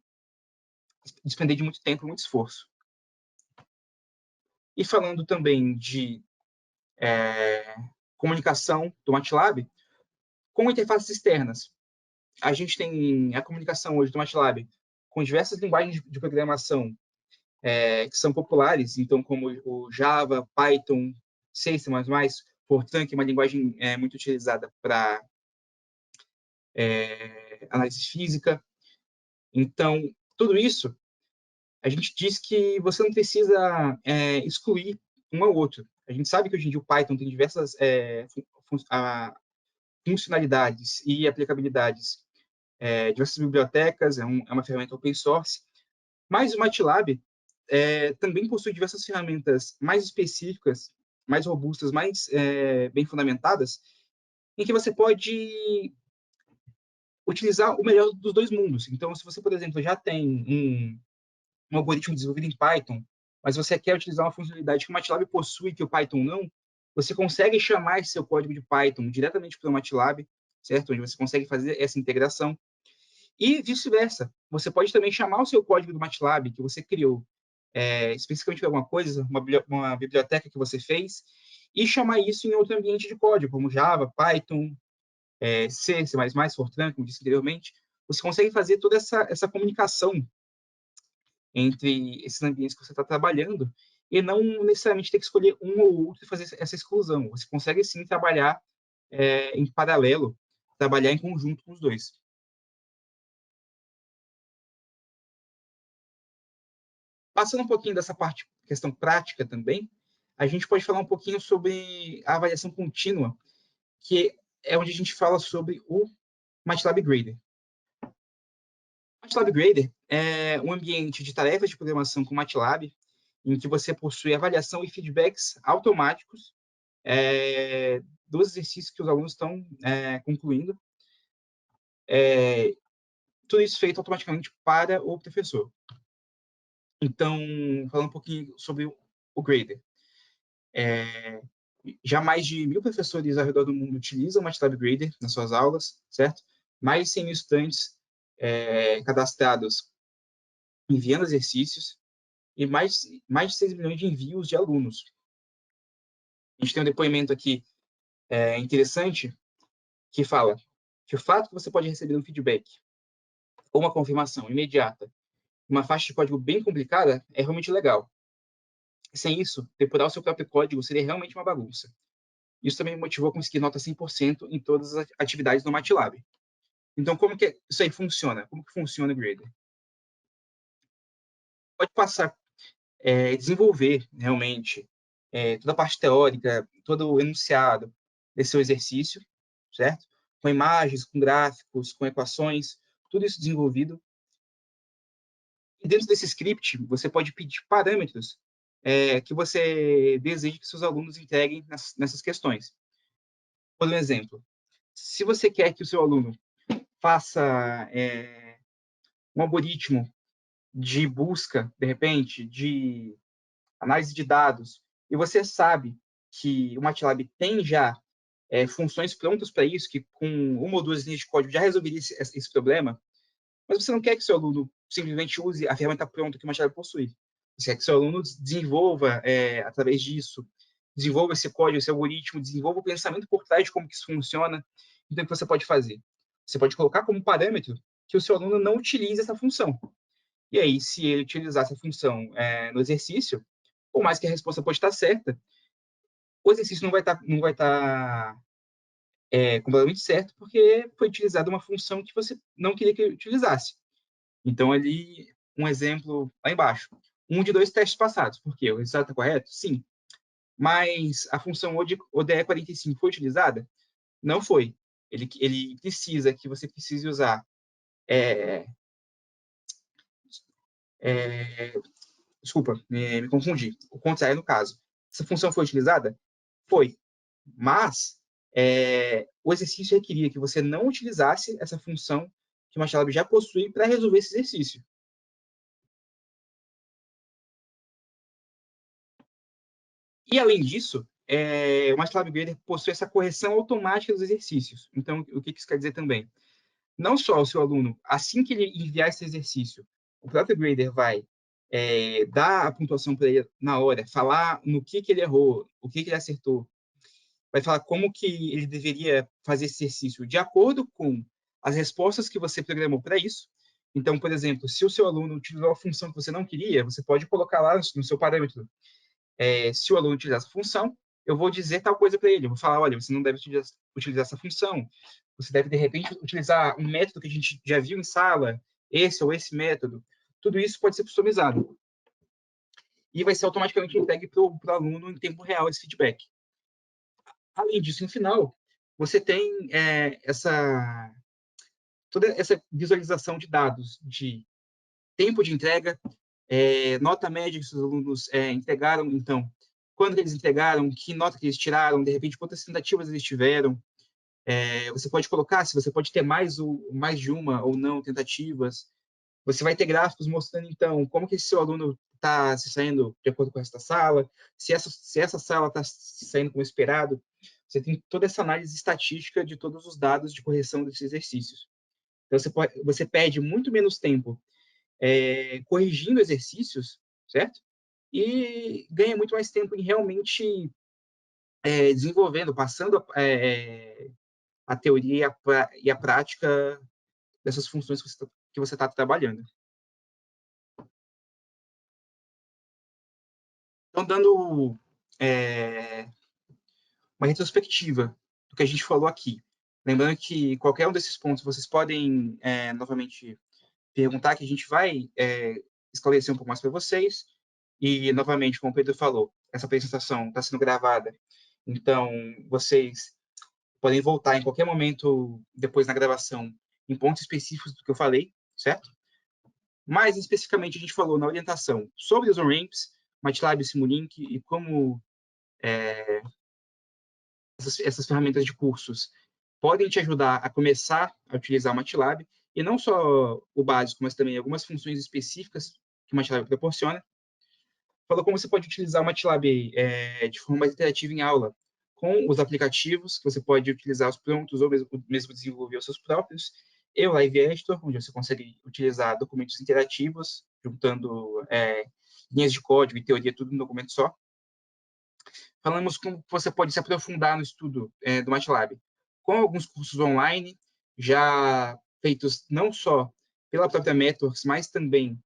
despender de muito tempo e muito esforço. E falando também de comunicação do MATLAB, com interfaces externas. A gente tem a comunicação hoje do MATLAB com diversas linguagens de programação que são populares, então como o Java, Python, C++, Fortran, que é uma linguagem muito utilizada para análise física. Então, tudo isso, a gente diz que você não precisa excluir um ao outro. A gente sabe que hoje em dia o Python tem diversas funcionalidades e aplicabilidades, diversas bibliotecas, é uma ferramenta open source, mas o MATLAB também possui diversas ferramentas mais específicas, mais robustas, mais bem fundamentadas, em que você pode utilizar o melhor dos dois mundos. Então, se você, por exemplo, já tem um algoritmo desenvolvido em Python, mas você quer utilizar uma funcionalidade que o MATLAB possui que o Python não, você consegue chamar esse seu código de Python diretamente para o MATLAB, certo? Onde você consegue fazer essa integração. E vice-versa. Você pode também chamar o seu código do MATLAB que você criou, especificamente para alguma coisa, uma biblioteca que você fez, e chamar isso em outro ambiente de código, como Java, Python, C, C++, Fortran, como disse anteriormente. Você consegue fazer toda essa comunicação entre esses ambientes que você está trabalhando e não necessariamente ter que escolher um ou outro e fazer essa exclusão. Você consegue, sim, trabalhar em paralelo, trabalhar em conjunto com os dois. Passando um pouquinho dessa parte, questão prática também, a gente pode falar um pouquinho sobre a avaliação contínua, que é onde a gente fala sobre o MATLAB Grader. O MATLAB Grader é um ambiente de tarefas de programação com MATLAB, em que você possui avaliação e feedbacks automáticos dos exercícios que os alunos estão concluindo. Tudo isso feito automaticamente para o professor. Então, falando um pouquinho sobre o Grader. Já mais de 1.000 professores ao redor do mundo utilizam o MATLAB Grader nas suas aulas, certo? Mais de 100.000 estudantes cadastrados enviando exercícios e mais de 6 milhões de envios de alunos. A gente tem um depoimento aqui interessante que fala que o fato que você pode receber um feedback ou uma confirmação imediata, uma faixa de código bem complicada, é realmente legal. Sem isso, depurar o seu próprio código seria realmente uma bagunça. Isso também me motivou a conseguir nota 100% em todas as atividades do MATLAB. Então, como que isso aí funciona? Como que funciona o Grader? Pode passar desenvolver realmente toda a parte teórica, todo o enunciado desse seu exercício, certo? Com imagens, com gráficos, com equações, tudo isso desenvolvido. E dentro desse script, você pode pedir parâmetros que você deseja que seus alunos entreguem nessas questões. Por exemplo, se você quer que o seu aluno faça um algoritmo de busca, de repente, de análise de dados, e você sabe que o MATLAB tem já funções prontas para isso, que com uma ou duas linhas de código já resolveria esse problema, mas você não quer que seu aluno simplesmente use a ferramenta pronta que o MATLAB possui. Você quer que seu aluno desenvolva, através disso, desenvolva esse código, esse algoritmo, desenvolva o pensamento por trás de como que isso funciona. Então, o que você pode fazer? Você pode colocar como parâmetro que o seu aluno não utilize essa função. E aí, se ele utilizar essa função no exercício, por mais que a resposta pode estar certa, o exercício não vai estar completamente certo, porque foi utilizada uma função que você não queria que ele utilizasse. Então, ali, um exemplo lá embaixo. 1 de 2 testes passados. Por quê? O resultado está correto? Sim. Mas a função ODE45 foi utilizada? Não foi. Ele precisa que você precise usar desculpa, me confundi. O contrário no caso. Essa função foi utilizada? Foi. Mas o exercício requeria que você não utilizasse essa função que o MATLAB já possui para resolver esse exercício. E, além disso, o MATLAB Grader possui essa correção automática dos exercícios. Então, o que isso quer dizer também? Não só o seu aluno, assim que ele enviar esse exercício, o próprio grader vai dar a pontuação para ele na hora, falar no que ele errou, o que ele acertou, vai falar como que ele deveria fazer esse exercício de acordo com as respostas que você programou para isso. Então, por exemplo, se o seu aluno utilizou a função que você não queria, você pode colocar lá no seu parâmetro. Se o aluno utilizar essa função, eu vou dizer tal coisa para ele. Eu vou falar, olha, você não deve utilizar essa função. Você deve, de repente, utilizar um método que a gente já viu em sala, esse ou esse método. Tudo isso pode ser customizado. E vai ser automaticamente entregue para o aluno em tempo real esse feedback. Além disso, no final, você tem toda essa visualização de dados de tempo de entrega, nota média que os alunos entregaram, então, quando eles entregaram, que nota que eles tiraram, de repente, quantas tentativas eles tiveram. Você pode colocar se você pode ter mais de uma ou não tentativas. Você vai ter gráficos mostrando, então, como que esse seu aluno está se saindo de acordo com essa sala, se essa sala está se saindo como esperado. Você tem toda essa análise estatística de todos os dados de correção desses exercícios. Então, você perde muito menos tempo corrigindo exercícios, certo? E ganha muito mais tempo em realmente desenvolvendo, passando a teoria e a prática dessas funções que você está trabalhando. Então, dando uma retrospectiva do que a gente falou aqui. Lembrando que qualquer um desses pontos vocês podem novamente perguntar, que a gente vai esclarecer um pouco mais para vocês. E, novamente, como o Pedro falou, essa apresentação está sendo gravada, então vocês podem voltar em qualquer momento depois na gravação em pontos específicos do que eu falei, certo? Mais especificamente, a gente falou na orientação sobre os on-ramps, MATLAB Simulink e como essas ferramentas de cursos podem te ajudar a começar a utilizar o MATLAB, e não só o básico, mas também algumas funções específicas que o MATLAB proporciona. Falou como você pode utilizar o MATLAB de forma mais interativa em aula, com os aplicativos, que você pode utilizar os prontos ou mesmo desenvolver os seus próprios, e o Live Editor, onde você consegue utilizar documentos interativos, juntando linhas de código e teoria, tudo num documento só. Falamos como você pode se aprofundar no estudo do MATLAB, com alguns cursos online, já feitos não só pela própria Networks, mas também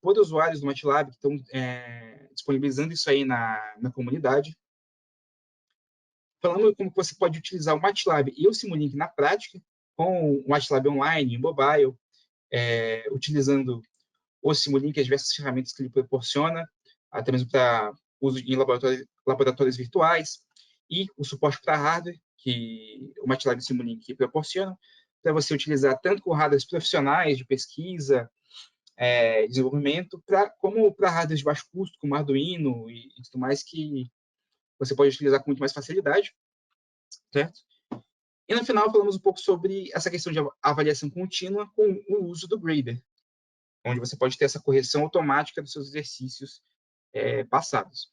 por usuários do MATLAB que estão disponibilizando isso aí na comunidade. Falando como você pode utilizar o MATLAB e o Simulink na prática, com o MATLAB online, mobile, utilizando o Simulink e as diversas ferramentas que ele proporciona, até mesmo para uso em laboratórios virtuais, e o suporte para hardware, que o MATLAB e o Simulink proporcionam, para você utilizar tanto com hardwares profissionais de pesquisa, desenvolvimento, como para hardwares de baixo custo, como Arduino e tudo mais, que você pode utilizar com muito mais facilidade, certo? E, no final, falamos um pouco sobre essa questão de avaliação contínua com o uso do Grader, onde você pode ter essa correção automática dos seus exercícios passados.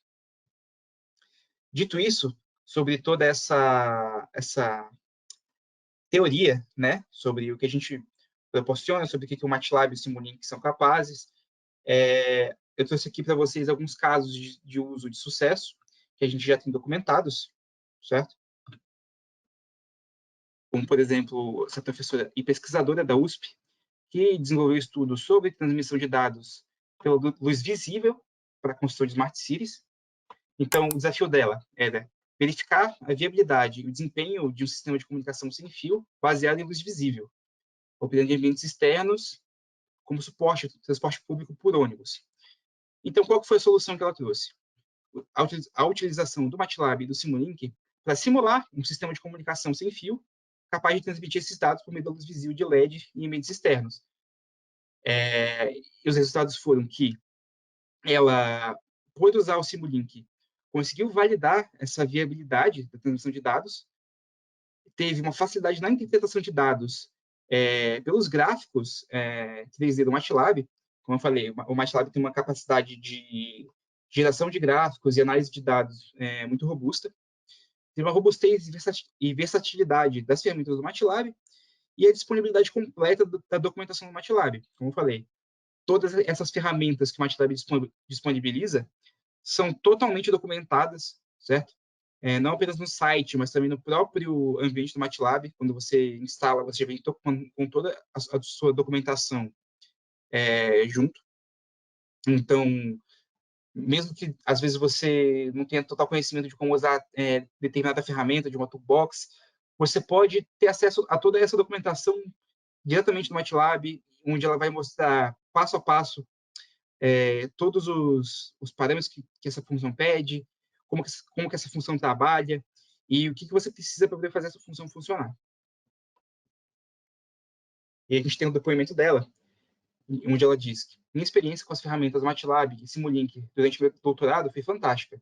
Dito isso, sobre toda essa teoria, né, sobre o que a gente proporciona, sobre o que o MATLAB e o Simulink são capazes, eu trouxe aqui para vocês alguns casos de uso de sucesso que a gente já tem documentados, certo? como, por exemplo, essa professora e pesquisadora da USP, que desenvolveu estudos sobre transmissão de dados pela luz visível para a construção de smart cities. Então, o desafio dela era verificar a viabilidade e o desempenho de um sistema de comunicação sem fio baseado em luz visível, operando em ambientes externos, como suporte, transporte público por ônibus. Então, qual foi a solução que ela trouxe? A utilização do MATLAB e do Simulink para simular um sistema de comunicação sem fio capaz de transmitir esses dados por meio da luz visível de LED em ambientes externos. E os resultados foram que ela, por usar o Simulink, conseguiu validar essa viabilidade da transmissão de dados, teve uma facilidade na interpretação de dados pelos gráficos 3D do MATLAB. Como eu falei, o MATLAB tem uma capacidade de geração de gráficos e análise de dados muito robusta. Tem uma robustez e versatilidade das ferramentas do MATLAB e a disponibilidade completa da documentação do MATLAB. Como eu falei, todas essas ferramentas que o MATLAB disponibiliza são totalmente documentadas, certo? Não apenas no site, mas também no próprio ambiente do MATLAB. Quando você instala, você já vem com toda a sua documentação junto. Então, mesmo que às vezes você não tenha total conhecimento de como usar determinada ferramenta de uma toolbox, você pode ter acesso a toda essa documentação diretamente no MATLAB, onde ela vai mostrar passo a passo todos os parâmetros que essa função pede, como que essa função trabalha e o que você precisa para poder fazer essa função funcionar. E a gente tem um depoimento dela, onde ela diz que minha experiência com as ferramentas MATLAB e Simulink durante meu doutorado foi fantástica.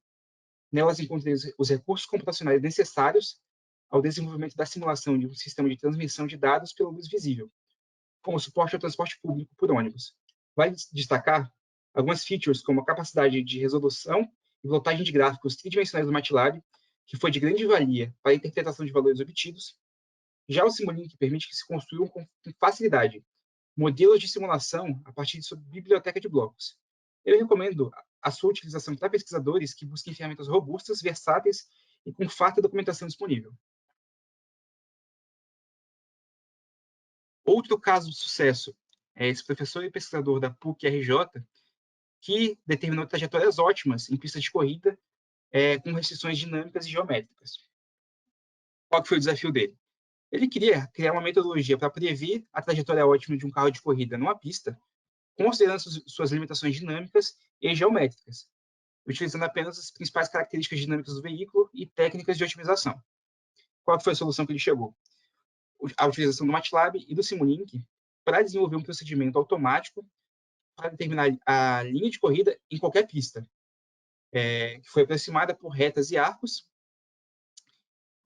Nelas encontrei os recursos computacionais necessários ao desenvolvimento da simulação de um sistema de transmissão de dados pela luz visível, como suporte ao transporte público por ônibus. Vale destacar algumas features, como a capacidade de resolução e plotagem de gráficos tridimensionais do MATLAB, que foi de grande valia para a interpretação de valores obtidos. Já o Simulink permite que se construam com facilidade modelos de simulação a partir de sua biblioteca de blocos. Eu recomendo a sua utilização para pesquisadores que busquem ferramentas robustas, versáteis e com farta documentação disponível. Outro caso de sucesso é esse professor e pesquisador da PUC-RJ, que determinou trajetórias ótimas em pistas de corrida com restrições dinâmicas e geométricas. Qual que foi o desafio dele? Ele queria criar uma metodologia para prever a trajetória ótima de um carro de corrida numa pista, considerando suas limitações dinâmicas e geométricas, utilizando apenas as principais características dinâmicas do veículo e técnicas de otimização. Qual foi a solução que ele chegou? A utilização do MATLAB e do Simulink para desenvolver um procedimento automático para determinar a linha de corrida em qualquer pista, que foi aproximada por retas e arcos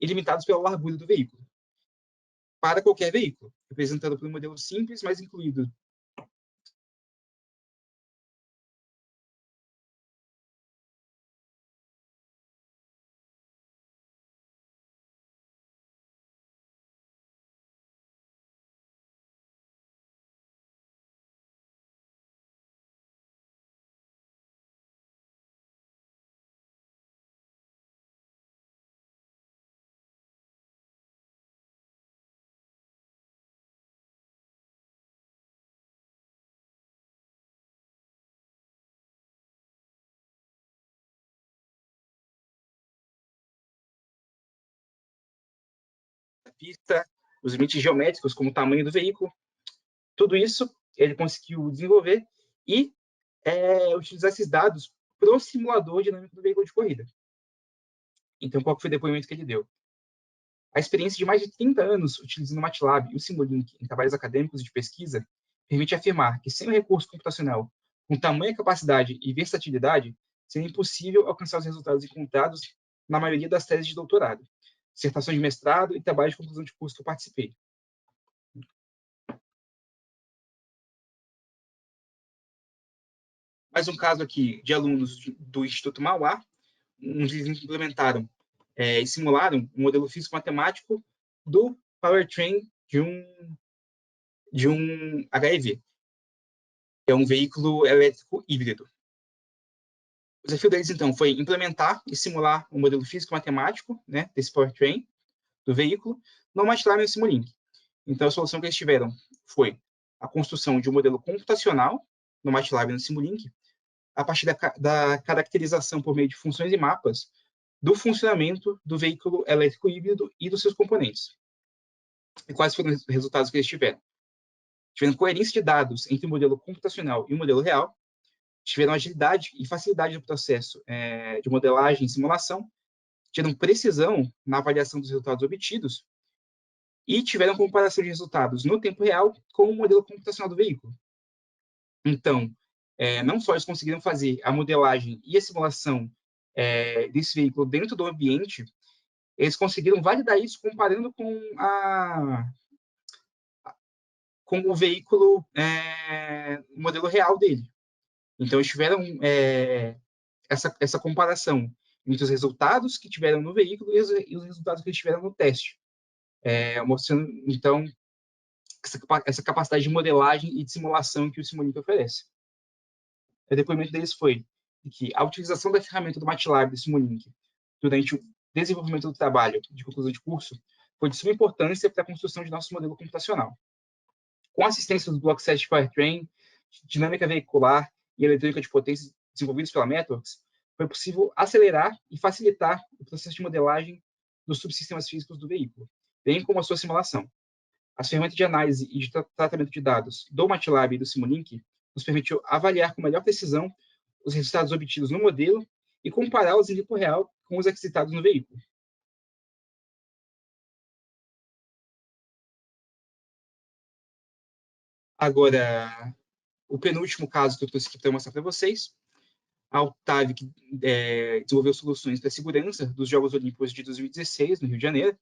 e limitados pela largura do veículo, para qualquer veículo, representado por um modelo simples, mas incluído a pista, os limites geométricos, como o tamanho do veículo. Tudo isso ele conseguiu desenvolver e utilizar esses dados para o simulador dinâmico do veículo de corrida. Então, qual foi o depoimento que ele deu? A experiência de mais de 30 anos utilizando o MATLAB e o Simulink em trabalhos acadêmicos e de pesquisa permite afirmar que, sem o recurso computacional com tamanha capacidade e versatilidade, seria impossível alcançar os resultados encontrados na maioria das teses de doutorado, dissertações de mestrado e trabalhos de conclusão de curso que eu participei. Mais um caso aqui de alunos do Instituto Mauá, onde eles implementaram e simularam um modelo físico-matemático do powertrain de um HEV, que é um veículo elétrico híbrido. O desafio deles, então, foi implementar e simular um modelo físico-matemático desse powertrain do veículo no MATLAB e no Simulink. Então, a solução que eles tiveram foi a construção de um modelo computacional no MATLAB e no Simulink, a partir da caracterização por meio de funções e mapas do funcionamento do veículo elétrico híbrido e dos seus componentes. E quais foram os resultados que eles tiveram? Tiveram coerência de dados entre o modelo computacional e o modelo real, tiveram agilidade e facilidade do processo de modelagem e simulação, tiveram precisão na avaliação dos resultados obtidos e tiveram comparação de resultados no tempo real com o modelo computacional do veículo. Então, não só eles conseguiram fazer a modelagem e a simulação desse veículo dentro do ambiente, eles conseguiram validar isso comparando com o veículo, o modelo real dele. Então, eles tiveram essa comparação entre os resultados que tiveram no veículo e os resultados que eles tiveram no teste, mostrando, então, essa capacidade de modelagem e de simulação que o Simulink oferece. O depoimento deles foi que a utilização da ferramenta do MATLAB e do Simulink durante o desenvolvimento do trabalho de conclusão de curso foi de suma importância para a construção de nosso modelo computacional. Com a assistência dos blocos 7 de Powertrain, dinâmica veicular e eletrônica de potência desenvolvidos pela Networks, foi possível acelerar e facilitar o processo de modelagem dos subsistemas físicos do veículo, bem como a sua simulação. As ferramentas de análise e de tratamento de dados do MATLAB e do Simulink nos permitiu avaliar com melhor precisão os resultados obtidos no modelo e compará-los em tempo real com os excitados no veículo. Agora, o penúltimo caso que eu trouxe aqui para mostrar para vocês, a Octave, que desenvolveu soluções para a segurança dos Jogos Olímpicos de 2016, no Rio de Janeiro.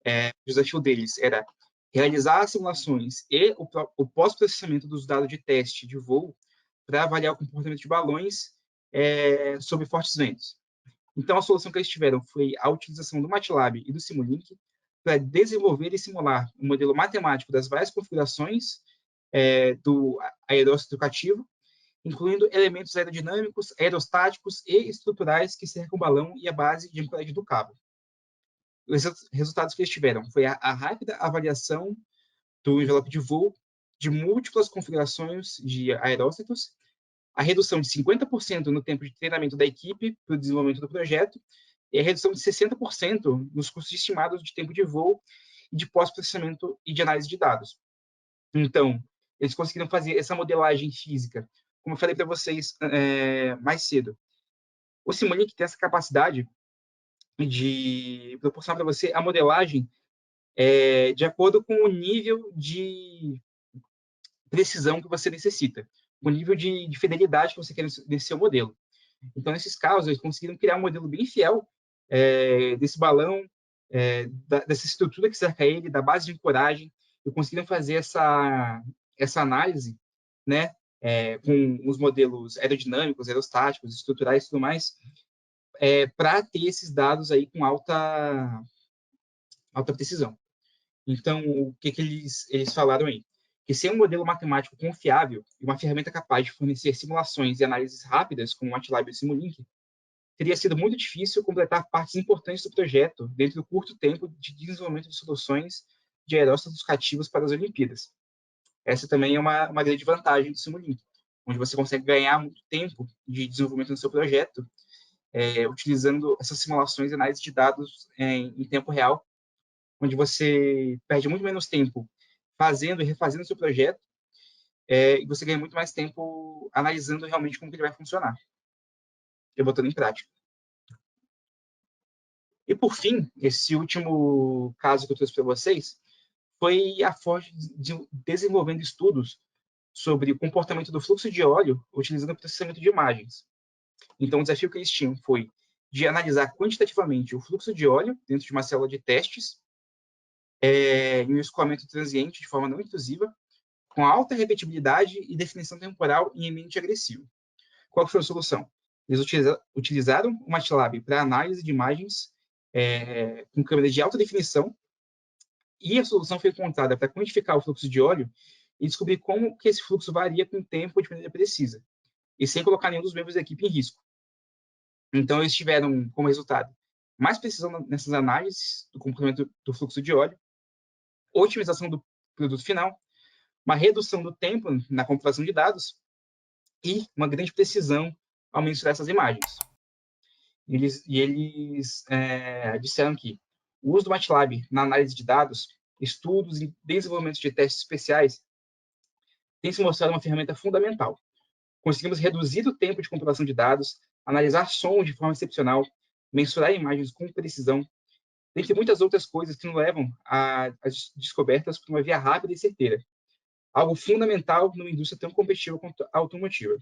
O desafio deles era realizar as simulações e o pós-processamento dos dados de teste de voo para avaliar o comportamento de balões sob fortes ventos. Então, a solução que eles tiveram foi a utilização do MATLAB e do Simulink para desenvolver e simular um modelo matemático das várias configurações do aeróstato cativo, incluindo elementos aerodinâmicos, aerostáticos e estruturais que cercam o balão e a base de ancoragem do cabo. Os resultados que eles tiveram foi a rápida avaliação do envelope de voo de múltiplas configurações de aeróstatos, a redução de 50% no tempo de treinamento da equipe para o desenvolvimento do projeto e a redução de 60% nos custos estimados de tempo de voo e de pós-processamento e de análise de dados. Então, eles conseguiram fazer essa modelagem física, como eu falei para vocês mais cedo. O Simulink tem essa capacidade de proporcionar para você a modelagem de acordo com o nível de precisão que você necessita, o nível de fidelidade que você quer nesse seu modelo. Então, nesses casos, eles conseguiram criar um modelo bem fiel desse balão, dessa estrutura que cerca ele, da base de ancoragem, e conseguiram fazer essa análise, né, com os modelos aerodinâmicos, aerostáticos, estruturais e tudo mais, para ter esses dados aí com alta precisão. Então, o que eles falaram aí? Que sem um modelo matemático confiável e uma ferramenta capaz de fornecer simulações e análises rápidas, como o MATLAB e o Simulink, teria sido muito difícil completar partes importantes do projeto dentro do curto tempo de desenvolvimento de soluções de aeróstatos cativos para as Olimpíadas. Essa também é uma grande vantagem do Simulink, onde você consegue ganhar muito tempo de desenvolvimento no seu projeto, utilizando essas simulações e análise de dados em tempo real, onde você perde muito menos tempo fazendo e refazendo o seu projeto, e você ganha muito mais tempo analisando realmente como que ele vai funcionar e botando em prática. E, por fim, esse último caso que eu trouxe para vocês foi a Ford desenvolvendo estudos sobre o comportamento do fluxo de óleo utilizando o processamento de imagens. Então, o desafio que eles tinham foi de analisar quantitativamente o fluxo de óleo dentro de uma célula de testes em um escoamento transiente de forma não intrusiva, com alta repetibilidade e definição temporal em ambiente agressivo. Qual foi a solução? Eles utilizaram o MATLAB para análise de imagens com câmeras de alta definição, e a solução foi encontrada para quantificar o fluxo de óleo e descobrir como que esse fluxo varia com o tempo de maneira precisa, e sem colocar nenhum dos membros da equipe em risco. Então, eles tiveram como resultado mais precisão nessas análises do comportamento do fluxo de óleo, otimização do produto final, uma redução do tempo na computação de dados e uma grande precisão ao mensurar essas imagens. Eles disseram que o uso do MATLAB na análise de dados, estudos e desenvolvimento de testes especiais tem se mostrado uma ferramenta fundamental. Conseguimos reduzir o tempo de computação de dados, analisar sons de forma excepcional, mensurar imagens com precisão, dentre muitas outras coisas que nos levam a descobertas por uma via rápida e certeira. Algo fundamental numa indústria tão competitiva quanto a automotiva.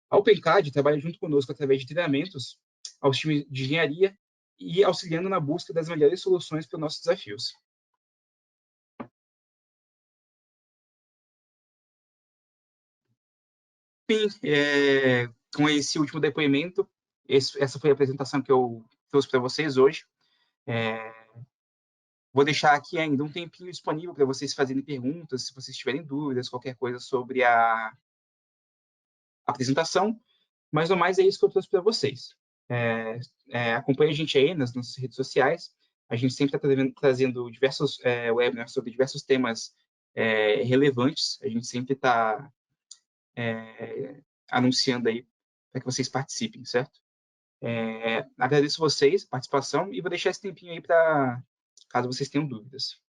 A OpenCAD trabalha junto conosco através de treinamentos aos times de engenharia e auxiliando na busca das melhores soluções para os nossos desafios. Bem, com esse último depoimento, essa foi a apresentação que eu trouxe para vocês hoje. Vou deixar aqui ainda um tempinho disponível para vocês fazerem perguntas, se vocês tiverem dúvidas, qualquer coisa sobre a apresentação, mas no mais é isso que eu trouxe para vocês. Acompanhe a gente aí nas nossas redes sociais, a gente sempre está trazendo diversos webinars sobre diversos temas relevantes, a gente sempre está anunciando aí para que vocês participem, certo? Agradeço vocês, a participação, e vou deixar esse tempinho aí para caso vocês tenham dúvidas.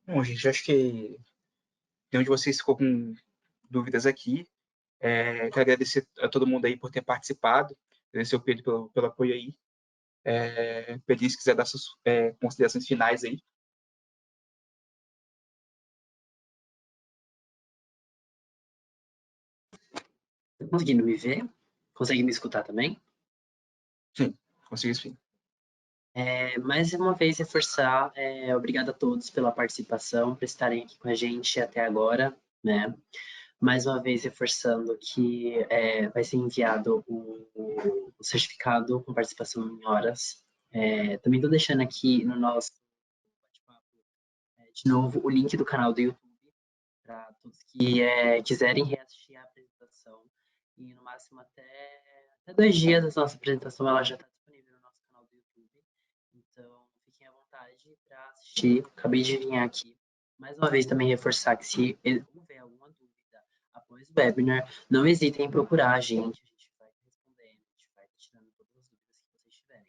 Bom, gente, acho que nenhum de vocês ficou com dúvidas aqui. Quero agradecer a todo mundo aí por ter participado, agradecer ao Pedro pelo apoio aí. Pedro, se quiser dar suas considerações finais aí. Tá conseguindo me ver? Consegue me escutar também? Sim, consigo sim. Mais uma vez reforçar, obrigado a todos pela participação, por estarem aqui com a gente até agora, né? Mais uma vez reforçando que vai ser enviado o certificado com participação em horas. Também estou deixando aqui no nosso bate-papo, de novo, o link do canal do YouTube para todos que quiserem reassistir a apresentação. E no máximo até 2 dias essa nossa apresentação ela já está disponível no nosso canal do YouTube. Então, fiquem à vontade para assistir. Acabei de vir aqui. Mais uma vez, também reforçar que se houver alguma dúvida após o webinar, não hesitem em procurar a gente. A gente vai respondendo, a gente vai tirando todas as dúvidas que vocês tiverem.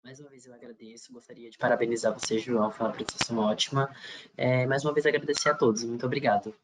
Mais uma vez eu agradeço, gostaria de parabenizar você, João, foi uma apresentação ótima. Mais uma vez agradecer a todos, muito obrigado.